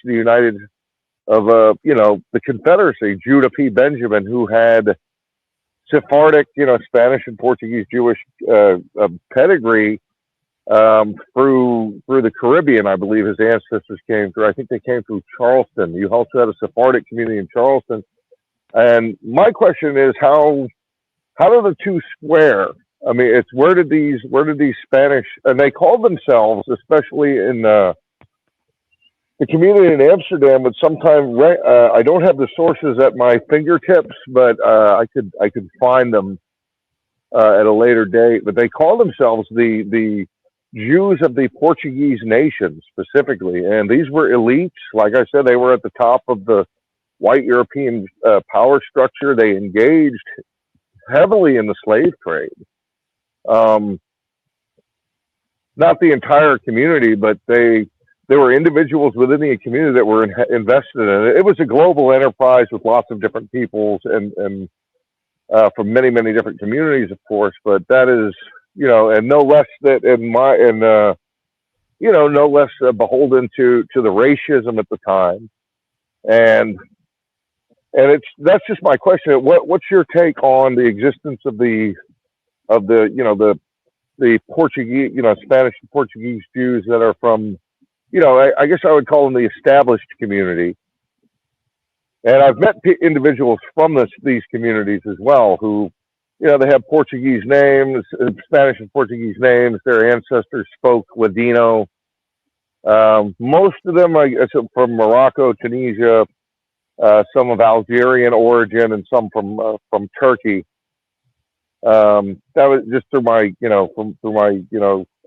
of the Confederacy, Judah P. Benjamin, who had Sephardic, Spanish and Portuguese Jewish pedigree through the Caribbean. I believe his ancestors came through. I think they came through Charleston. You also had a Sephardic community in Charleston. And my question is, how do the two square? I mean, it's where did these Spanish, and they called themselves, especially in the community in Amsterdam, would sometimes I don't have the sources at my fingertips, but I could find them at a later date. But they call themselves the Jews of the Portuguese nation specifically, and these were elites. Like I said, they were at the top of the white European power structure. They engaged heavily in the slave trade. Not the entire community, but there were individuals within the community that were invested in it. It was a global enterprise with lots of different peoples and from many, many different communities, of course. But that is, and no less that no less beholden to the racism at the time. And that's just my question. What's your take on the existence of the Portuguese, Spanish and Portuguese Jews that are from, I guess I would call them the established community. And I've met individuals from these communities as well who, they have Portuguese names, Spanish and Portuguese names. Their ancestors spoke Ladino. Most of them are from Morocco, Tunisia, some of Algerian origin, and some from Turkey. That was just through my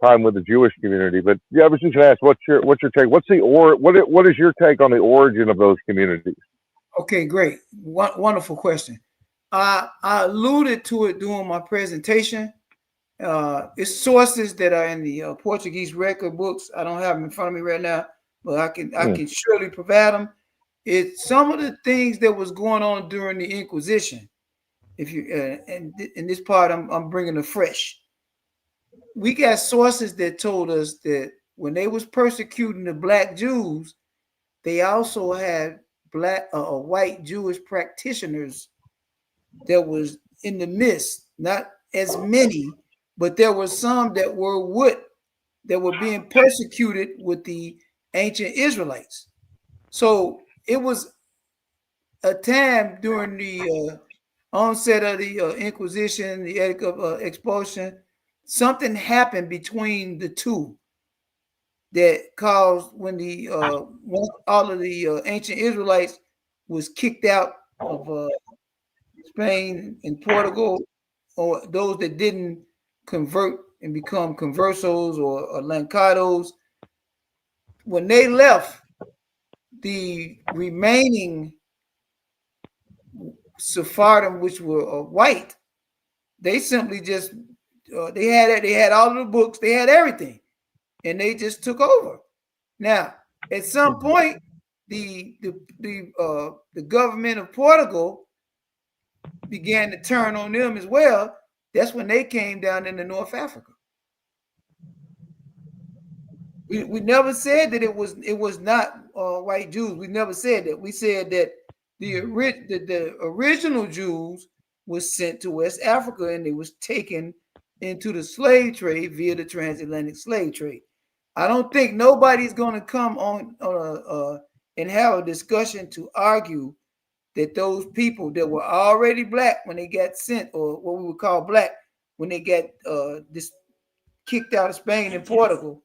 time with the Jewish community. But yeah, I was just going to ask, what's your take? What is your take on the origin of those communities? Okay, great, wonderful question. I alluded to it during my presentation. It's sources that are in the Portuguese record books. I don't have them in front of me right now, but I can surely provide them. It's some of the things that was going on during the Inquisition. If you and in this part, I'm bringing it fresh. We got sources that told us that when they was persecuting the black Jews, they also had white Jewish practitioners that was in the midst. Not as many, but there were some that were being persecuted with the ancient Israelites. So it was a time during the onset of the Inquisition, the edict of expulsion. Something happened between the two that caused when all of the ancient Israelites was kicked out of Spain and Portugal, or those that didn't convert and become conversos or lancados. When they left, the remaining Sephardim, which were white, they simply just they had all of the books, they had everything, and they just took over. Now, at some point, the government of Portugal began to turn on them as well. That's when they came down into North Africa. We never said that it was not white Jews. We never said that. We said that the original Jews was sent to West Africa and they was taken into the slave trade via the transatlantic slave trade. I don't think nobody's going to come on and have a discussion to argue that those people that were already black when they got sent, or what we would call black, when they got this kicked out of Spain and Portugal,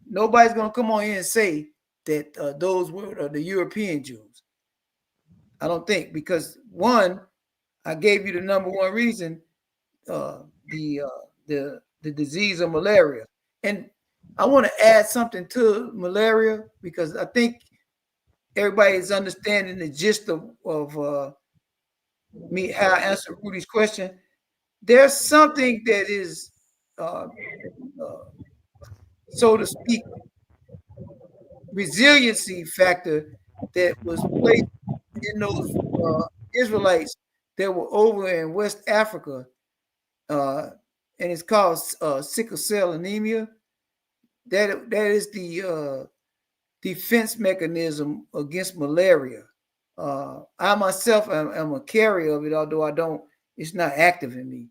nobody's gonna come on here and say that those were the European Jews. I don't think, because one, I gave you the number one reason, the disease of malaria, and I want to add something to malaria because I think everybody is understanding the gist of me how I answer Rudy's question. There's something that is, so to speak, resiliency factor that was placed in those Israelites that were over in West Africa, and it's called sickle cell anemia. That is the defense mechanism against malaria. I myself am a carrier of it, although I don't. It's not active in me.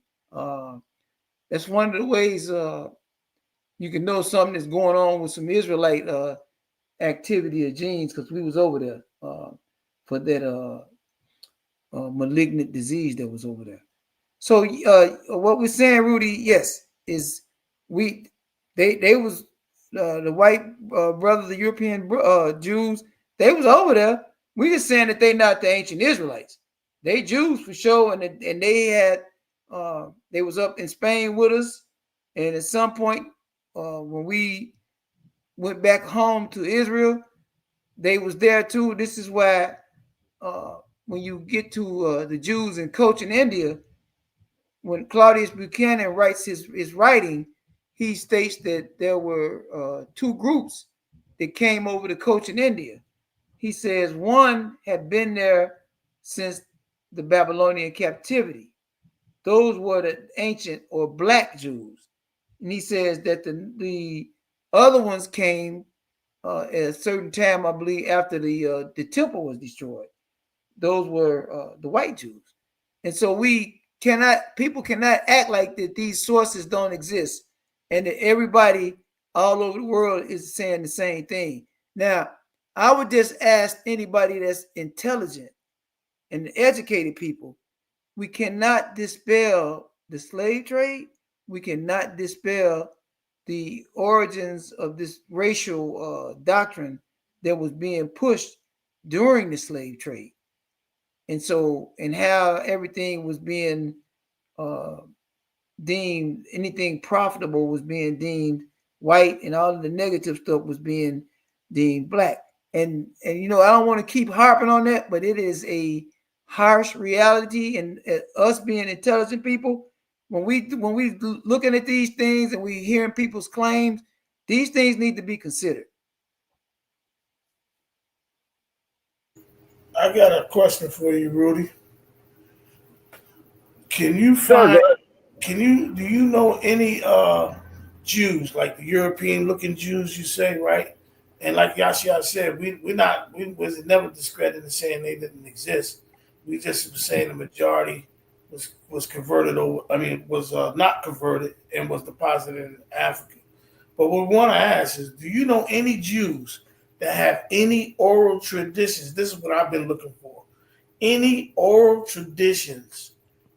That's one of the ways you can know something is going on with some Israelite activity of genes, because we was over there for that malignant disease that was over there. So what we're saying, Rudy, yes, is they was the white brothers, the European Jews, they was over there. We just saying that they not the ancient Israelites. They Jews for sure, and they had they was up in Spain with us, and at some point when we went back home to Israel, they was there too. This is why when you get to the Jews and Coach in India, when Claudius Buchanan writes his writing, he states that there were two groups that came over to Coach in India. He says one had been there since the Babylonian captivity. Those were the ancient or black Jews. And he says that the other ones came at a certain time, I believe, after the temple was destroyed. Those were the white Jews. And so people cannot act like that these sources don't exist and that everybody all over the world is saying the same thing. Now, I would just ask anybody that's intelligent and educated people, we cannot dispel the slave trade. We cannot dispel the origins of this racial doctrine that was being pushed during the slave trade. And so, and how everything was being deemed, anything profitable was being deemed white, and all of the negative stuff was being deemed black. And you know, I don't want to keep harping on that, but it is a harsh reality. And us being intelligent people, when we looking at these things and we hearing people's claims, these things need to be considered. I got a question for you, Rudy. Can you find? Do you know any Jews, like the European looking Jews? You say, right? And like Yashia said, we was never discredited saying they didn't exist. We just were saying the majority was converted over. I mean, was not converted and was deposited in Africa. But what we want to ask is, do you know any Jews that have any oral traditions? This is what I've been looking for. Any oral traditions,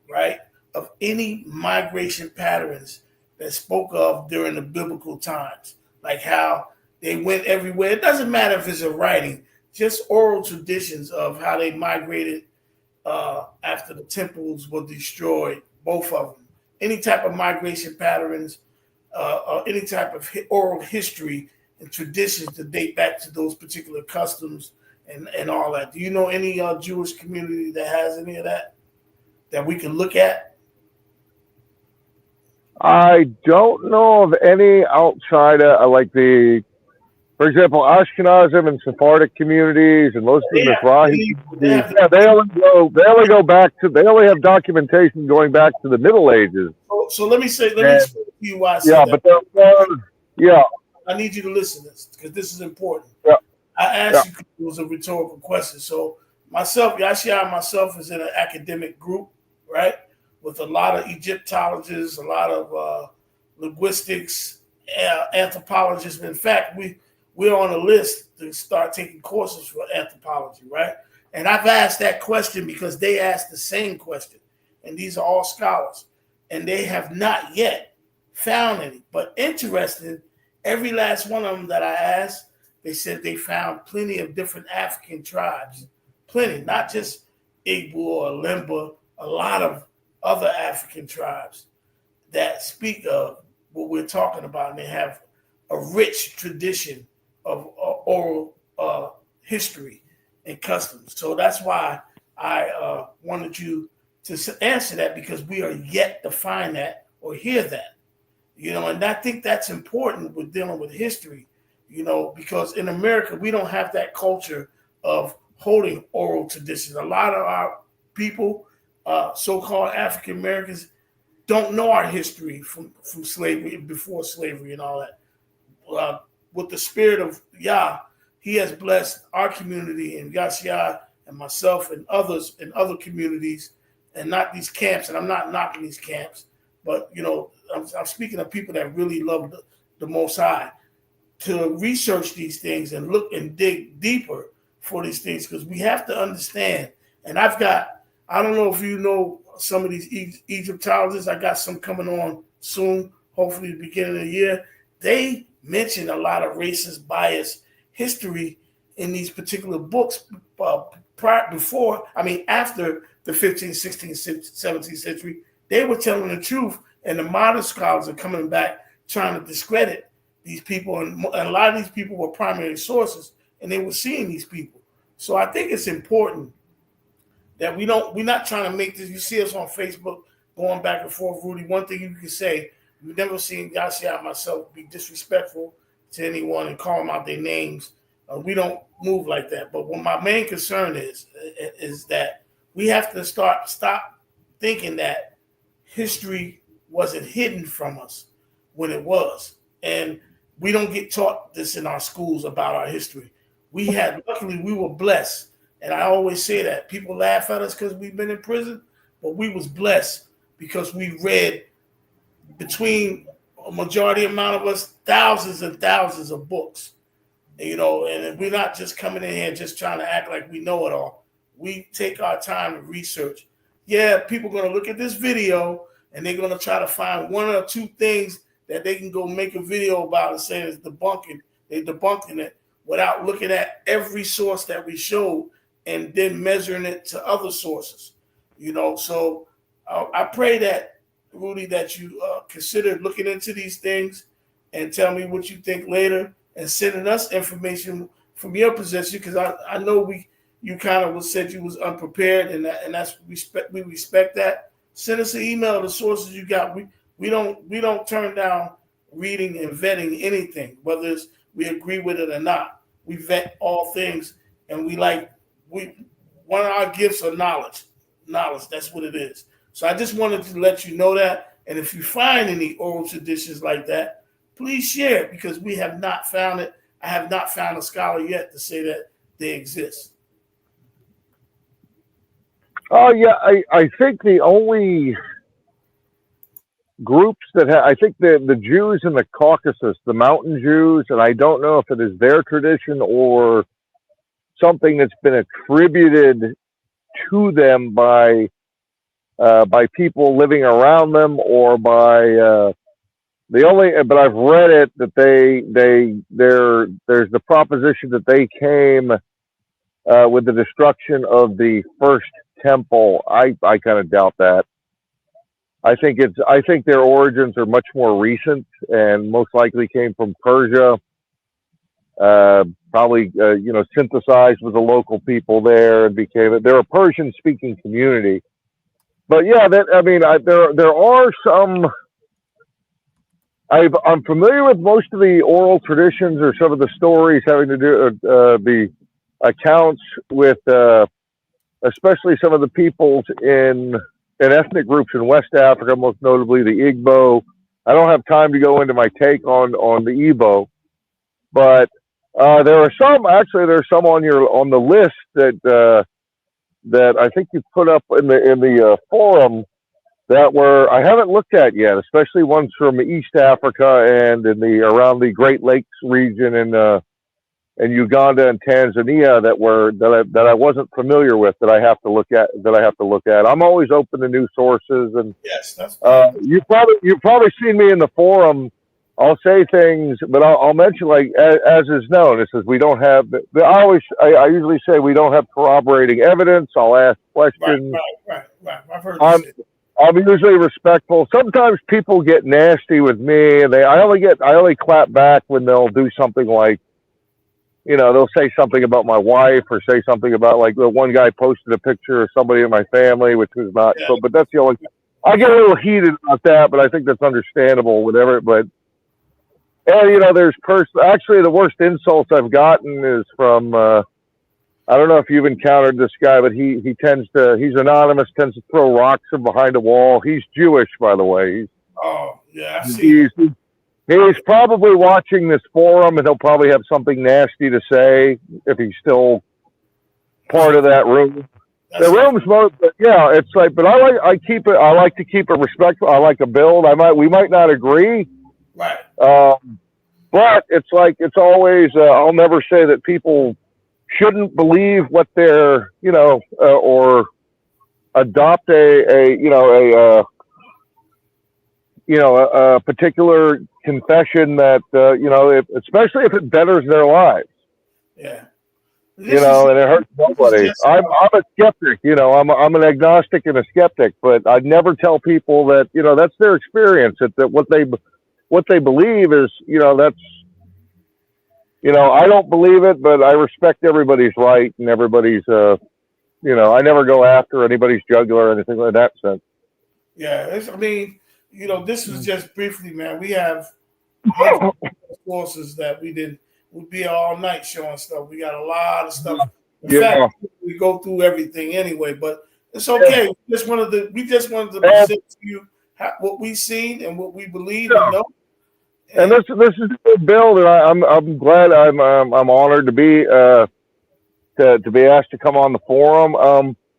right, of any migration patterns that spoke of during the biblical times, like how they went everywhere. It doesn't matter if it's a writing, just oral traditions of how they migrated after the temples were destroyed, both of them. Any type of migration patterns, or any type of oral history and traditions to date back to those particular customs and all that. Do you know any Jewish community that has any of that we can look at? I don't know of any outside of like for example, Ashkenazim and Sephardic communities and most of the Mizrahi communities. Yeah, they only have documentation going back to the Middle Ages. So let me explain to you why I said that. But I need you to listen to this because this is important. Yeah. I asked you because it was a rhetorical question. So myself, Yashia and myself is in an academic group, right? With a lot of Egyptologists, a lot of linguistics, anthropologists. In fact, we're on a list to start taking courses for anthropology, right? And I've asked that question because they asked the same question. And these are all scholars. and they have not yet found any. But interesting, every last one of them that I asked, they said they found plenty of different African tribes, plenty, not just Igbo or Limba, a lot of other African tribes that speak of what we're talking about, and they have a rich tradition of oral history and customs. So that's why I wanted you to answer that, because we are yet to find that or hear that, and I think that's important with dealing with history, because in America, we don't have that culture of holding oral traditions. A lot of our people, so-called African Americans, don't know our history from slavery, before slavery and all that. With the spirit of Yah, he has blessed our community and Yashia and myself and others in other communities, and not these camps. And I'm not knocking these camps, but I'm speaking of people that really love the Most High, to research these things and look and dig deeper for these things, because we have to understand. And I don't know if you know some of these Egyptologists. I got some coming on soon, hopefully the beginning of the year. They mention a lot of racist, biased history in these particular books after the 15th, 16th, 17th century. They were telling the truth, and the modern scholars are coming back trying to discredit these people, and a lot of these people were primary sources, and they were seeing these people. So I think it's important that we're not trying to make this. You see us on Facebook going back and forth, Rudy. One thing you can say, we've never seen Yashia myself be disrespectful to anyone and call them out their names. We don't move like that. But what my main concern is that we have to stop thinking that history wasn't hidden from us when it was. And we don't get taught this in our schools about our history. Luckily, we were blessed. And I always say that. People laugh at us because we've been in prison, but we was blessed because we read, between a majority amount of us, thousands and thousands of books. And we're not just coming in here just trying to act like we know it all. We take our time to research. Yeah, people are going to look at this video and they're going to try to find one or two things that they can go make a video about and say it's debunking. They're debunking it without looking at every source that we showed and then measuring it to other sources. So I pray that, Rudy, that you consider looking into these things and tell me what you think later, and sending us information from your position, because I know you kind of said you was unprepared, and that's we respect that. Send us an email, the sources you got. We don't turn down reading and vetting anything, whether we agree with it or not. We vet all things, and one of our gifts are knowledge. That's what it is. So I just wanted to let you know that. And if you find any oral traditions like that, please share it, because we have not found it. I have not found a scholar yet to say that they exist. Oh, yeah. I think the only groups that I think the Jews in the Caucasus, the mountain Jews, and I don't know if it is their tradition or something that's been attributed to them by people living around them, or by but I've read it that there's the proposition that they came with the destruction of the first temple. I kind of doubt that. I think their origins are much more recent and most likely came from Persia. Probably synthesized with the local people there, and they're a Persian speaking community. But yeah, there are some. I'm familiar with most of the oral traditions, or some of the stories having to do the accounts with, especially some of the peoples in ethnic groups in West Africa, most notably the Igbo. I don't have time to go into my take on the Igbo, but there are some. Actually, there's some on the list that I think you put up in the forum that I haven't looked at yet, especially ones from East Africa and around the Great Lakes region in in Uganda and Tanzania that I wasn't familiar with, that I have to look at. I'm always open to new sources, and Yes, that's good. you've probably seen me in the forum. I'll say things, but I'll mention, like, as is known. It says we don't have. I usually say we don't have corroborating evidence. I'll ask questions. Right. I've heard you I'm say. I'm usually respectful. Sometimes people get nasty with me, and I only clap back when they'll do something like, they'll say something about my wife, or say something about, like, the one guy posted a picture of somebody in my family, which was not Yeah. so. But that's the only. I get a little heated about that, but I think that's understandable. Whatever, but. And, actually, the worst insults I've gotten is from, I don't know if you've encountered this guy, but he's anonymous, tends to throw rocks from behind a wall. He's Jewish, by the way. Oh, yeah, I've seen him. He's probably watching this forum, and he'll probably have something nasty to say if he's still part of that room. The room's yeah, it's like, but I like to keep it respectful. I like to build. We might not agree. Right. But it's like, it's always, I'll never say that people shouldn't believe what they're, or adopt a particular confession that, especially if it betters their lives. Yeah. And it hurts nobody. I'm a skeptic, I'm an agnostic and a skeptic, but I'd never tell people that, that's their experience, that what they believe is, that's, I don't believe it, but I respect everybody's right, and everybody's, I never go after anybody's jugular or anything like that sense. Yeah. This was just briefly, man. We have sources that we'd be all night showing stuff. We got a lot of stuff. In fact, we go through everything anyway, but it's okay. Yeah. We just wanted to present to you what we've seen and what we believe and know. And this is a good build, and I'm glad. I'm honored to be asked to come on the forum.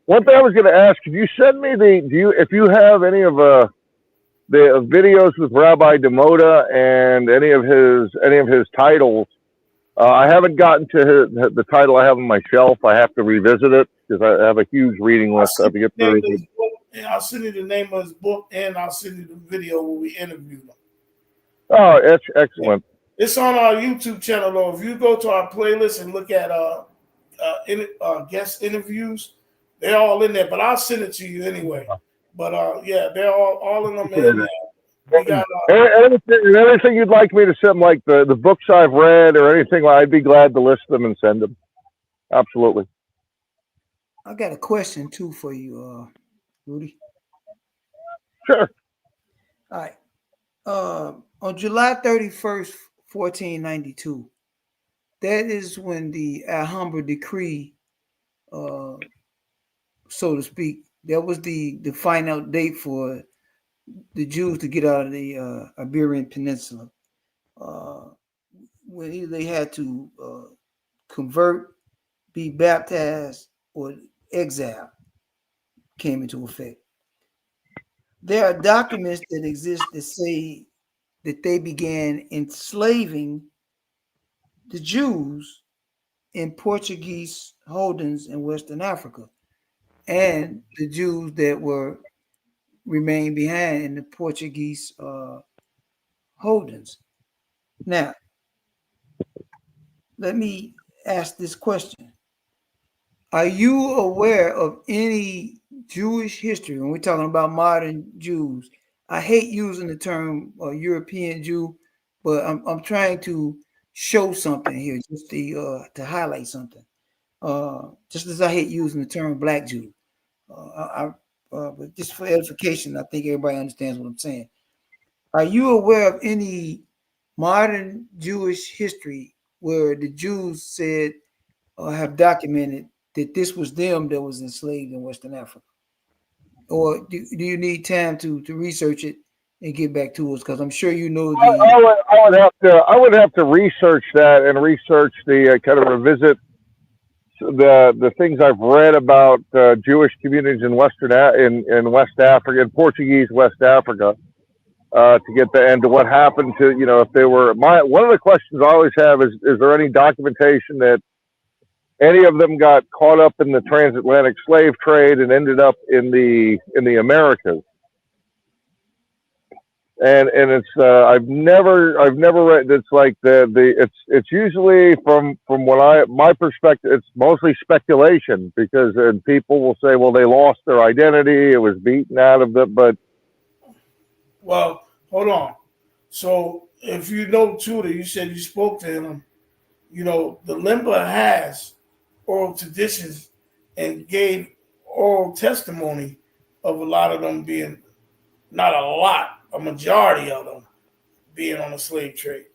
One thing I was going to ask: could you send me if you have any of the videos with Rabbi Demoda and any of his titles? I haven't gotten to the title I have on my shelf. I have to revisit it because I have a huge reading list I have to get through. I'll send you the name of his book, and I'll send you the video where we interviewed him. Oh, it's excellent. It's on our YouTube channel, though. If you go to our playlist and look at guest interviews, they're all in there. But I'll send it to you anyway. But they're all in them in there. We got anything you'd like me to send, like the books I've read or anything, I'd be glad to list them and send them. Absolutely. I got a question too for you, Rudy. Sure. All right. On July 31st, 1492, that is when the Alhambra decree, so to speak, that was the final date for the Jews to get out of the Iberian Peninsula. When either they had to convert, be baptized, or exile came into effect. There are documents that exist that say that they began enslaving the Jews in Portuguese holdings in Western Africa, and the Jews that remained behind in the Portuguese holdings. Now, let me ask this question. Are you aware of any Jewish history, when we're talking about modern Jews? I hate using the term European Jew, but I'm trying to show something here, just to highlight something. Just as I hate using the term Black Jew. But just for edification, I think everybody understands what I'm saying. Are you aware of any modern Jewish history where the Jews said or have documented that this was them that was enslaved in Western Africa? Or do you need time to research it and get back to us? Because I'm sure you know I would have to research that and research the kind of revisit the things I've read about Jewish communities in West Africa, in Portuguese West Africa. to get the end to what happened to, if they were. One of the questions I always have is there any documentation that any of them got caught up in the transatlantic slave trade and ended up in the Americas? And it's I've never read. It's like it's usually from my perspective, it's mostly speculation, because and people will say, well, they lost their identity, it was beaten out of them. But well, hold on. So if you know Tudor, you said you spoke to him. The Limba has oral traditions and gave oral testimony of a lot of them being, not a lot, a majority of them being on the slave trade.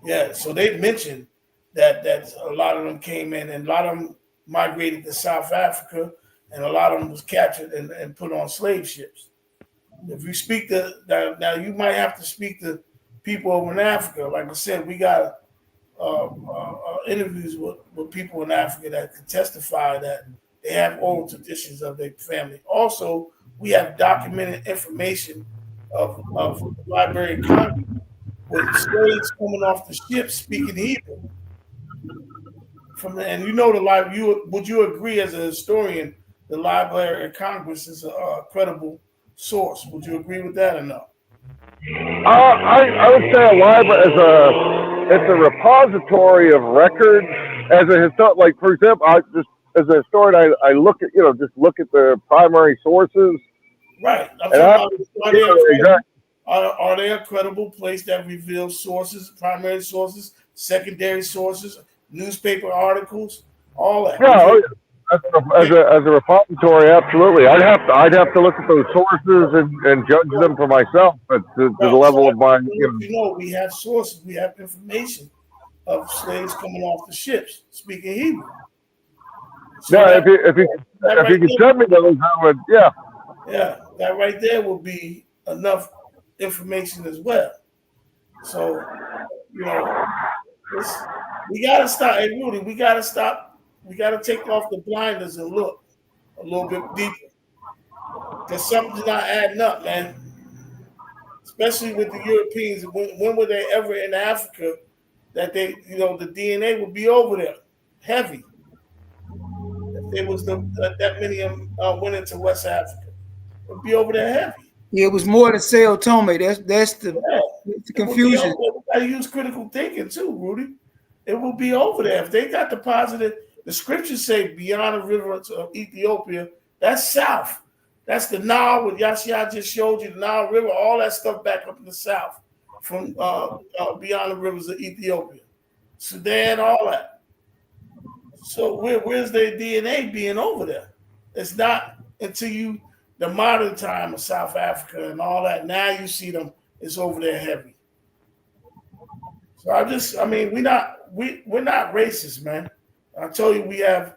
Yeah, so they mentioned that a lot of them came in, and a lot of them migrated to South Africa, and a lot of them was captured and put on slave ships. If you speak to now, you might have to speak to people over in Africa. Like I said, we got interviews with people in Africa that can testify that they have oral traditions of their family. Also, we have documented information of the Library of Congress with slaves coming off the ship speaking Hebrew. And would you agree, as a historian, the Library of Congress is a credible source? Would you agree with that or no? I would say a library it's a repository of records. As a like, for example, as a historian, I look at look at the primary sources. Right. Are they a credible place that reveals sources, primary sources, secondary sources, newspaper articles, all that? Yeah, as a repository, absolutely. I'd have to look at those sources and judge them for myself. But to the level of my, we have sources, we have information of slaves coming off the ships speaking Hebrew. So if you could send me those, I would. Yeah. Yeah, that right there will be enough information as well. So, we gotta stop. Hey, Rudy, we gotta stop. We gotta take off the blinders and look a little bit deeper, because something's not adding up, man. Especially with the Europeans. When were they ever in Africa that the DNA would be over there heavy? If there was that many of them went into West Africa, it would be over there heavy. Yeah, it was more than Sao Tome. That's the confusion. We gotta use critical thinking too, Rudy. It will be over there. If they got deposited, the scriptures say beyond the river of Ethiopia, that's south. That's the Nile, what Yashia just showed you, the Nile River, all that stuff back up in the south from beyond the rivers of Ethiopia. Sudan, all that. So where's their DNA being over there? It's not until the modern time of South Africa and all that. Now you see them, it's over there heavy. So we're not racist, man. I told you we have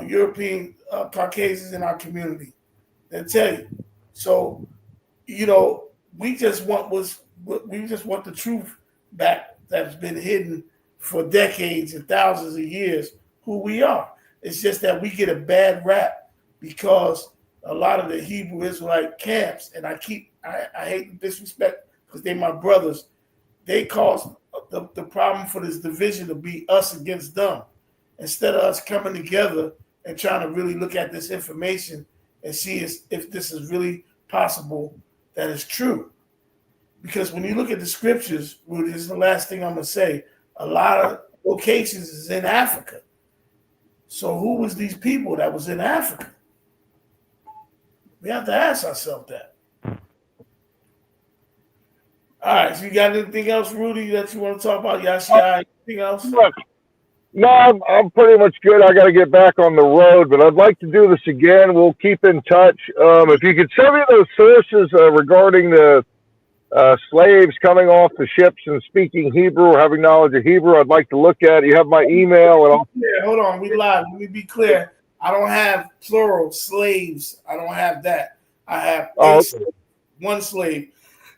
European Caucasians in our community. They tell you. So, we just want the truth back that's been hidden for decades and thousands of years, who we are. It's just that we get a bad rap because a lot of the Hebrew Israelite camps, and I hate the disrespect because they're my brothers, they cause the problem for this division to be us against them, instead of us coming together and trying to really look at this information and see if this is really possible, that is true. Because when you look at the scriptures, Rudy, this is the last thing I'm going to say, a lot of locations is in Africa. So who was these people that was in Africa? We have to ask ourselves that. All right, so you got anything else, Rudy, that you want to talk about? Yashia, anything else? No, I'm pretty much good. I got to get back on the road, but I'd like to do this again. We'll keep in touch. If you could send me those sources regarding the slaves coming off the ships and speaking Hebrew or having knowledge of Hebrew, I'd like to look at it. You have my email and all. Yeah, hold on, we live. Let me be clear. I don't have plural slaves. I don't have that. I have one slave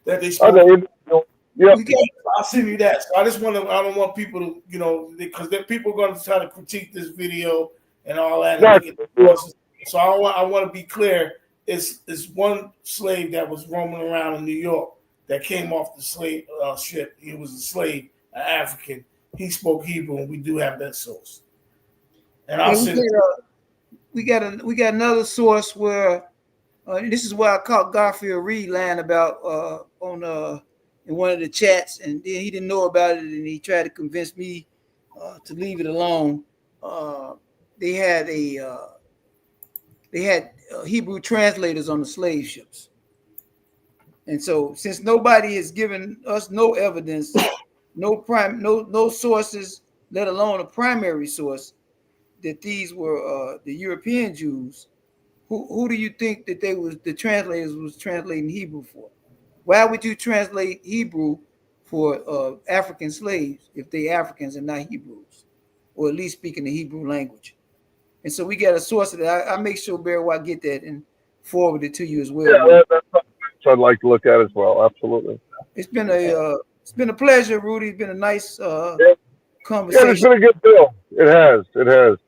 that they spoke. Okay. Yeah, I'll send you that. So I don't want people to, because people are going to try to critique this video and all that. So I want to be clear it's one slave that was roaming around in New York that came off the slave ship. He was a slave, an African. He spoke Hebrew, and we do have that source. And I'll send we got another source where this is where I caught Garfield Reed lying about on in one of the chats, and then he didn't know about it, and he tried to convince me to leave it alone. They had Hebrew translators on the slave ships, and so since nobody has given us no evidence, no sources, let alone a primary source, that these were the European Jews. Who do you think that the translators was translating Hebrew for? Why would you translate Hebrew for African slaves if they Africans and not Hebrews, or at least speaking the Hebrew language? And so we got a source of that. I make sure Barry White get that and forward it to you as well. Yeah, that's something I'd like to look at as well. Absolutely. It's been a pleasure, Rudy. It's been a nice Yeah, conversation. it's been a good deal. It has. It has.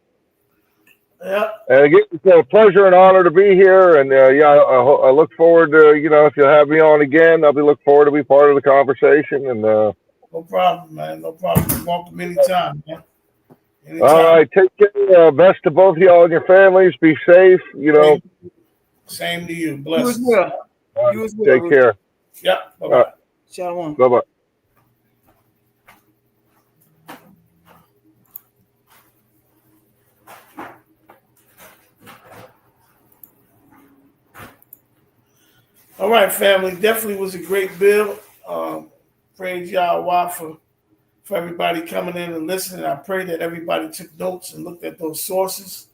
Yeah. And again, it's a pleasure and honor to be here. And I look forward to, if you'll have me on again, I'll be looking forward to be part of the conversation. And no problem, man. No problem. You're welcome anytime, man. Anytime. All right, take care. Best to both of y'all and your families. Be safe. Same to you. Bless. You as well. Right, You as well. take care. Yep. Bye-bye. Shalom. Bye bye. All right, family. Definitely was a great bill. Praise Yahweh for everybody coming in and listening. I pray that everybody took notes and looked at those sources.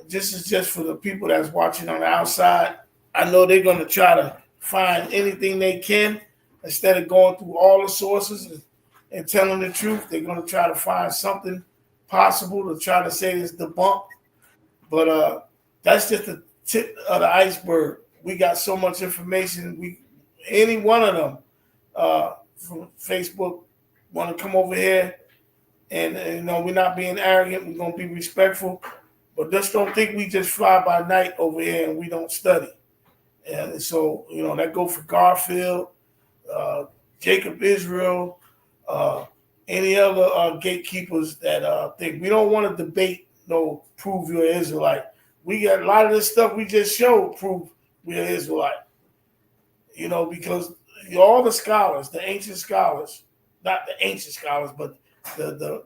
This is just for the people that's watching on the outside. I know they're going to try to find anything they can instead of going through all the sources and telling the truth. They're going to try to find something possible to try to say it's debunked. But that's just the tip of the iceberg. We got so much information. Any one of them from Facebook want to come over here, and we're not being arrogant. We're gonna be respectful, but just don't think we just fly by night over here and we don't study. And so that go for Garfield, Jacob Israel, any other gatekeepers that think we don't want to debate. No, prove you're an Israelite. We got a lot of this stuff we just showed prove we're Israelite. Because all the scholars, the ancient scholars, not the ancient scholars, but the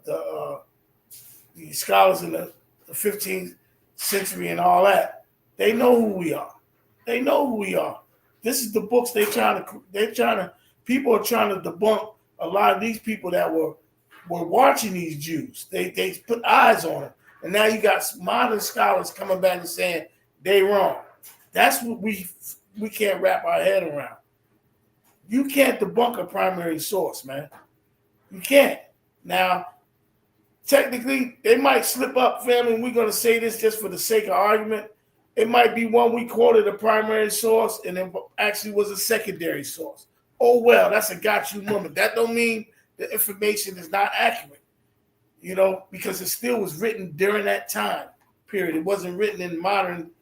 scholars in the 15th century and all that, they know who we are. They know who we are. This is the books people are trying to debunk a lot of these people that were watching these Jews. They put eyes on them. And now you got modern scholars coming back and saying they wrong. That's what we can't wrap our head around. You can't debunk a primary source, man. You can't. Now, technically, they might slip up, family, and we're going to say this just for the sake of argument. It might be one we quoted a primary source and it actually was a secondary source. Oh, well, that's a got you moment. That don't mean the information is not accurate, because it still was written during that time period. It wasn't written in modern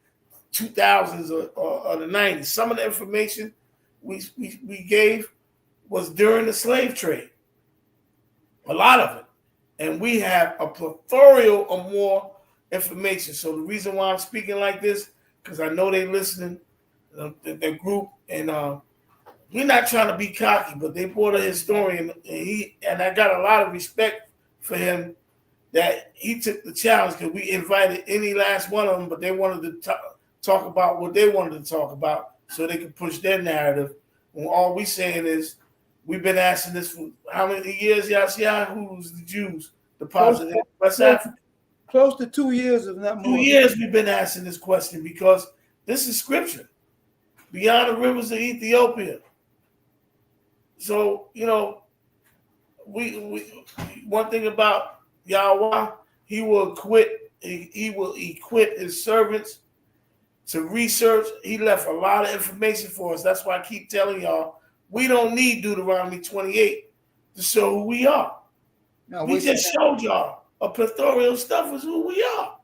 2000s or the 90s. Some of the information we gave was during the slave trade. A lot of it. And we have a plethora of more information. So the reason why I'm speaking like this, because I know they're listening, the group, and we're not trying to be cocky, but they brought a historian, and I got a lot of respect for him that he took the challenge, because we invited any last one of them, but they wanted to talk about what they wanted to talk about so they could push their narrative. When all we saying is we've been asking this for how many years, Yashia? Who's the Jews deposited in West Africa? Close to 2 years, if not more. 2 years we've been asking this question because this is scripture. Beyond the rivers of Ethiopia. So, we one thing about Yahweh, he will equip his servants to research. He left a lot of information for us. That's why I keep telling y'all, we don't need Deuteronomy 28 to show who we are. No, we just showed y'all a plethora of stuff is who we are.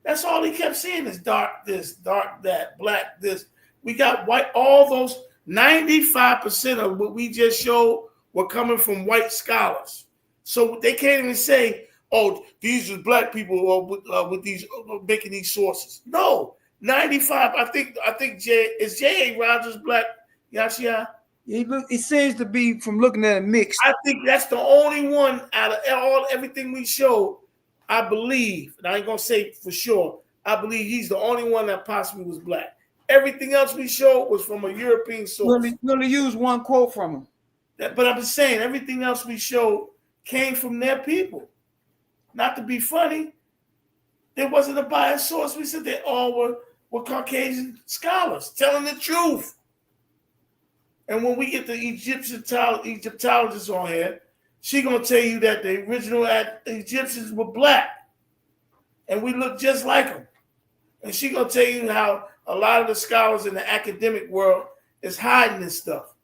That's all he kept saying is dark this, dark that, black this. We got white, all those 95% of what we just showed were coming from white scholars. So they can't even say, oh, these are black people with these making these sources. No, 95. I think J.A. Rogers black, Yashia? He seems to be, from looking at it, mixed. I think that's the only one out of everything we showed. I believe, and I ain't gonna say for sure, I believe he's the only one that possibly was black. Everything else we showed was from a European source. We only use one quote from him. But I'm just saying, everything else we showed came from their people. Not to be funny, there wasn't a biased source. We said they all were Caucasian scholars telling the truth. And when we get the Egyptologists on here, she gonna tell you that the original Egyptians were black, and we look just like them. And she gonna tell you how a lot of the scholars in the academic world is hiding this stuff.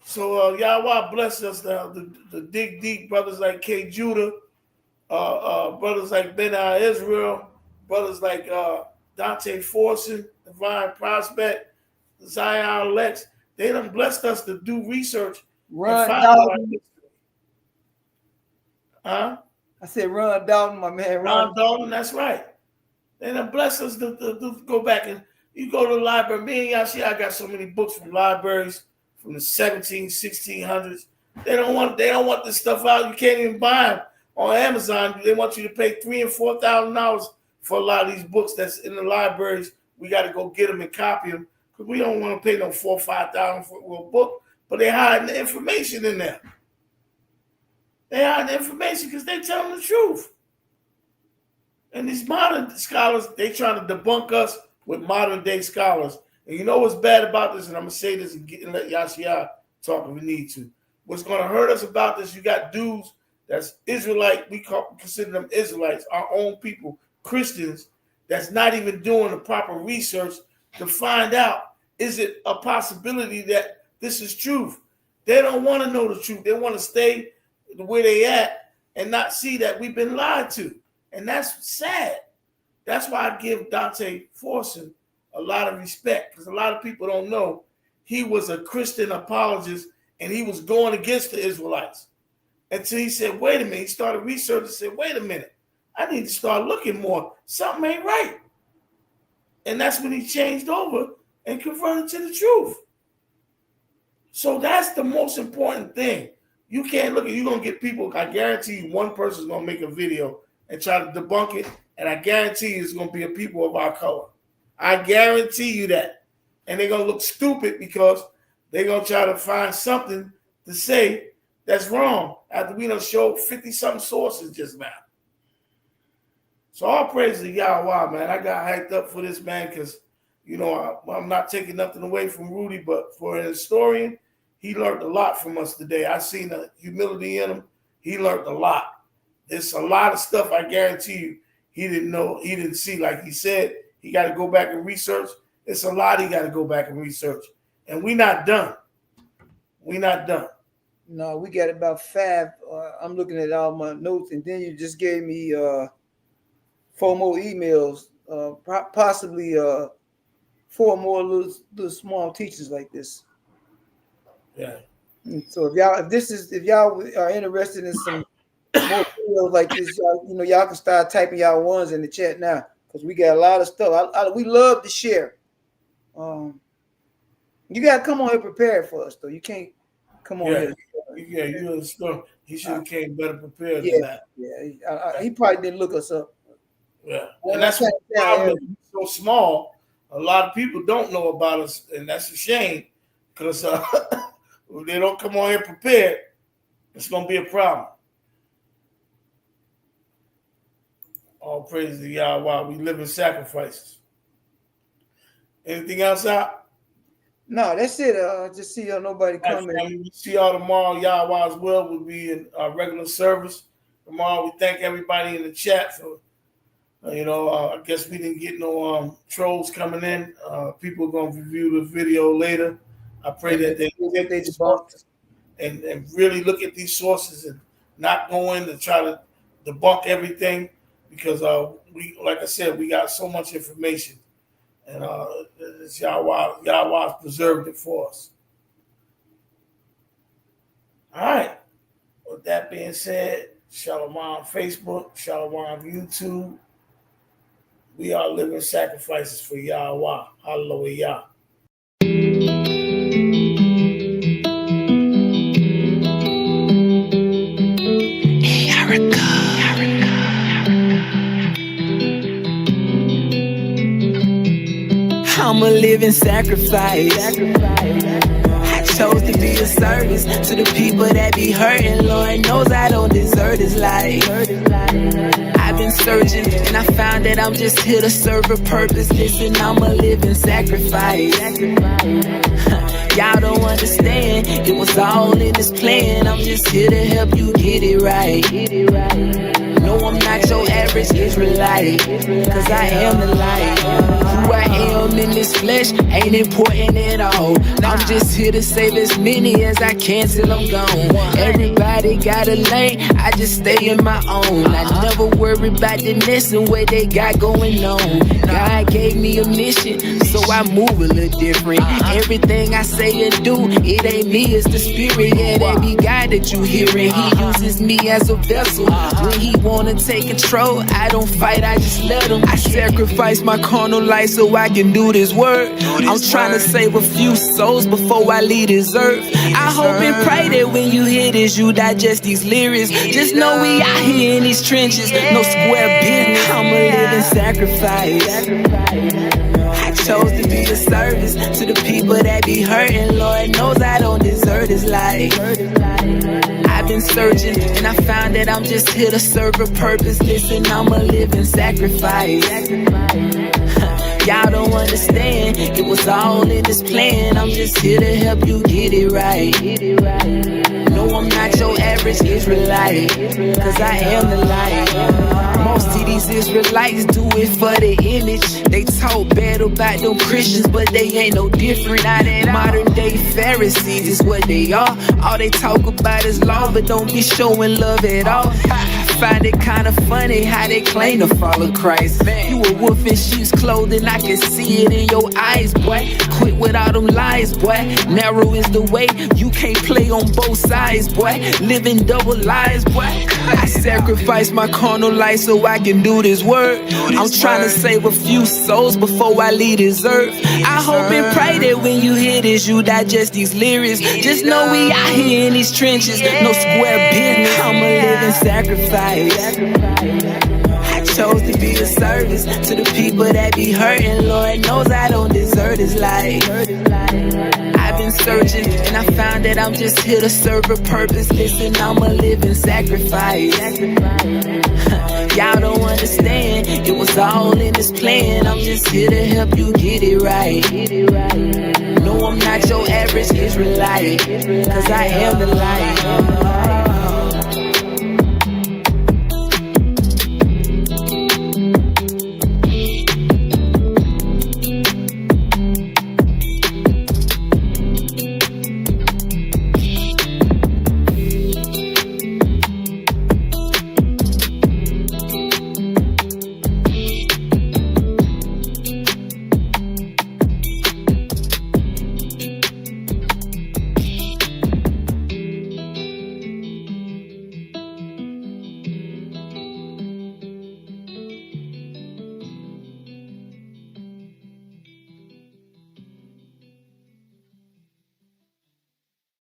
So Yahweh bless us now. The dig deep brothers like K. Judah, brothers like Ben Israel, brothers like Dante Forson, Divine Prospect, Zion Lex. They done blessed us to do research. Ron Dalton. Huh? I said Ron Dalton, my man. Ron Dalton, that's right. They done blessed us to go back, and you go to the library. Me and y'all see, I got so many books from libraries from the 1600s. They don't want this stuff out. You can't even buy them on Amazon. They want you to pay $3,000 and $4,000 for a lot of these books that's in the libraries. We got to go get them and copy them because we don't want to pay no $4,000 or $5,000 for a book. But they hiding the information in there. They hide the information because they telling the truth. And these modern scholars, they trying to debunk us with modern day scholars. And you know what's bad about this? And I'm going to say this and let Yashia talk if we need to. What's going to hurt us about this, you got dudes that's Israelite, consider them Israelites, our own people, Christians, that's not even doing the proper research to find out, is it a possibility that this is truth? They don't want to know the truth. They want to stay the way they at and not see that we've been lied to. And that's sad. That's why I give Dante Forson a lot of respect, because a lot of people don't know he was a Christian apologist and he was going against the Israelites. Until he said, wait a minute, he started researching and said, wait a minute, I need to start looking more. Something ain't right. And that's when he changed over and converted to the truth. So that's the most important thing. You can't look at, you're going to get people, I guarantee you one person's going to make a video and try to debunk it, and I guarantee you it's going to be a people of our color. I guarantee you that. And they're going to look stupid because they're going to try to find something to say that's wrong after we done showed 50-something sources just now. So all praise to Yahweh, man. I got hyped up for this, man, because, you know, I'm not taking nothing away from Rudi, but for an historian, he learned a lot from us today. I seen the humility in him. He learned a lot. There's a lot of stuff I guarantee you he didn't know, he didn't see. Like he said, he got to go back and research. It's a lot he got to go back and research. And we're not done. We're not done. No, we got about 5. I'm looking at all my notes, and then you just gave me 4 more emails, possibly 4 more little small teachers like this. Yeah. And so if y'all are interested in some more videos like this, y'all can start typing y'all ones in the chat now, because we got a lot of stuff. We love to share. You gotta come on here prepared for us, though. You can't come on here. Yeah, you're a store. He should have came better prepared than that. Yeah, he probably didn't look us up. Yeah, and that's what the problem is. So small. A lot of people don't know about us, and that's a shame, because if they don't come on here prepared, it's gonna be a problem. All praise to Yahweh. We live in sacrifices. Anything else out? No, that's it. Just see nobody coming. We see y'all tomorrow. Yahweh's will will be in our regular service tomorrow. We thank everybody in the chat for, I guess we didn't get no trolls coming in. People are going to review the video later. I pray that they take these sources and really look at these sources and not go in to try to debunk everything. because we, like I said, we got so much information, and it's Yahweh preserved it for us. All right. With that being said, Shalom Facebook, Shalom YouTube. We are living sacrifices for Yahweh. Hallelujah. I'm a living sacrifice. I chose to be a service to the people that be hurting. Lord knows I don't deserve this life. I've been searching and I found that I'm just here to serve a purpose. Listen, I'm a living sacrifice. Y'all don't understand, it was all in this plan. I'm just here to help you get it right. No, I'm not your average Israelite, cause I am the light. Who I am in this flesh ain't important at all. I'm just here to save as many as I can till I'm gone. Everybody got a lane, I just stay in my own. I never worry about the next and what they got going on. God gave me a mission, so I move a little different. Everything I say and do, it ain't me, it's the spirit. Yeah, that be God that you hearing. He uses me as a vessel. When he wanna take control, I don't fight, I just let him. I sacrifice my carnal life so I can do this work. I'm trying to save a few souls before I leave this earth. I hope and pray that when you hear this, you digest these lyrics. Just know we out here in these trenches, no square business. I'm a living sacrifice. I chose to be a service to the people that be hurting. Lord knows I don't deserve this life. I've been searching and I found that I'm just here to serve a purpose. Listen, I'm a living sacrifice. Y'all don't understand, it was all in this plan. I'm just here to help you get it right. No, I'm not your average Israelite, cause I am the light. Most of these Israelites do it for the image. They talk bad about them Christians, but they ain't no different. Modern day Pharisees is what they are. All they talk about is law, but don't be showing love at all. I find it kind of funny how they claim to follow Christ. You a wolf in sheep's clothing, I can see it in your eyes, boy. Quit with all them lies, boy. Narrow is the way, you can't play on both sides, boy. Living double lies, boy. I sacrifice my carnal life so I can do this work. I'm trying to save a few souls before I leave this earth. I hope and pray that when you hear this, you digest these lyrics. Just know we out here in these trenches, no square business. I'm a living sacrifice. I chose to be a service to the people that be hurting. Lord knows I don't deserve this life. I've been searching and I found that I'm just here to serve a purpose. Listen, I'm a living sacrifice. Y'all don't understand, it was all in this plan. I'm just here to help you get it right. No, I'm not your average Israelite, cause I am the light.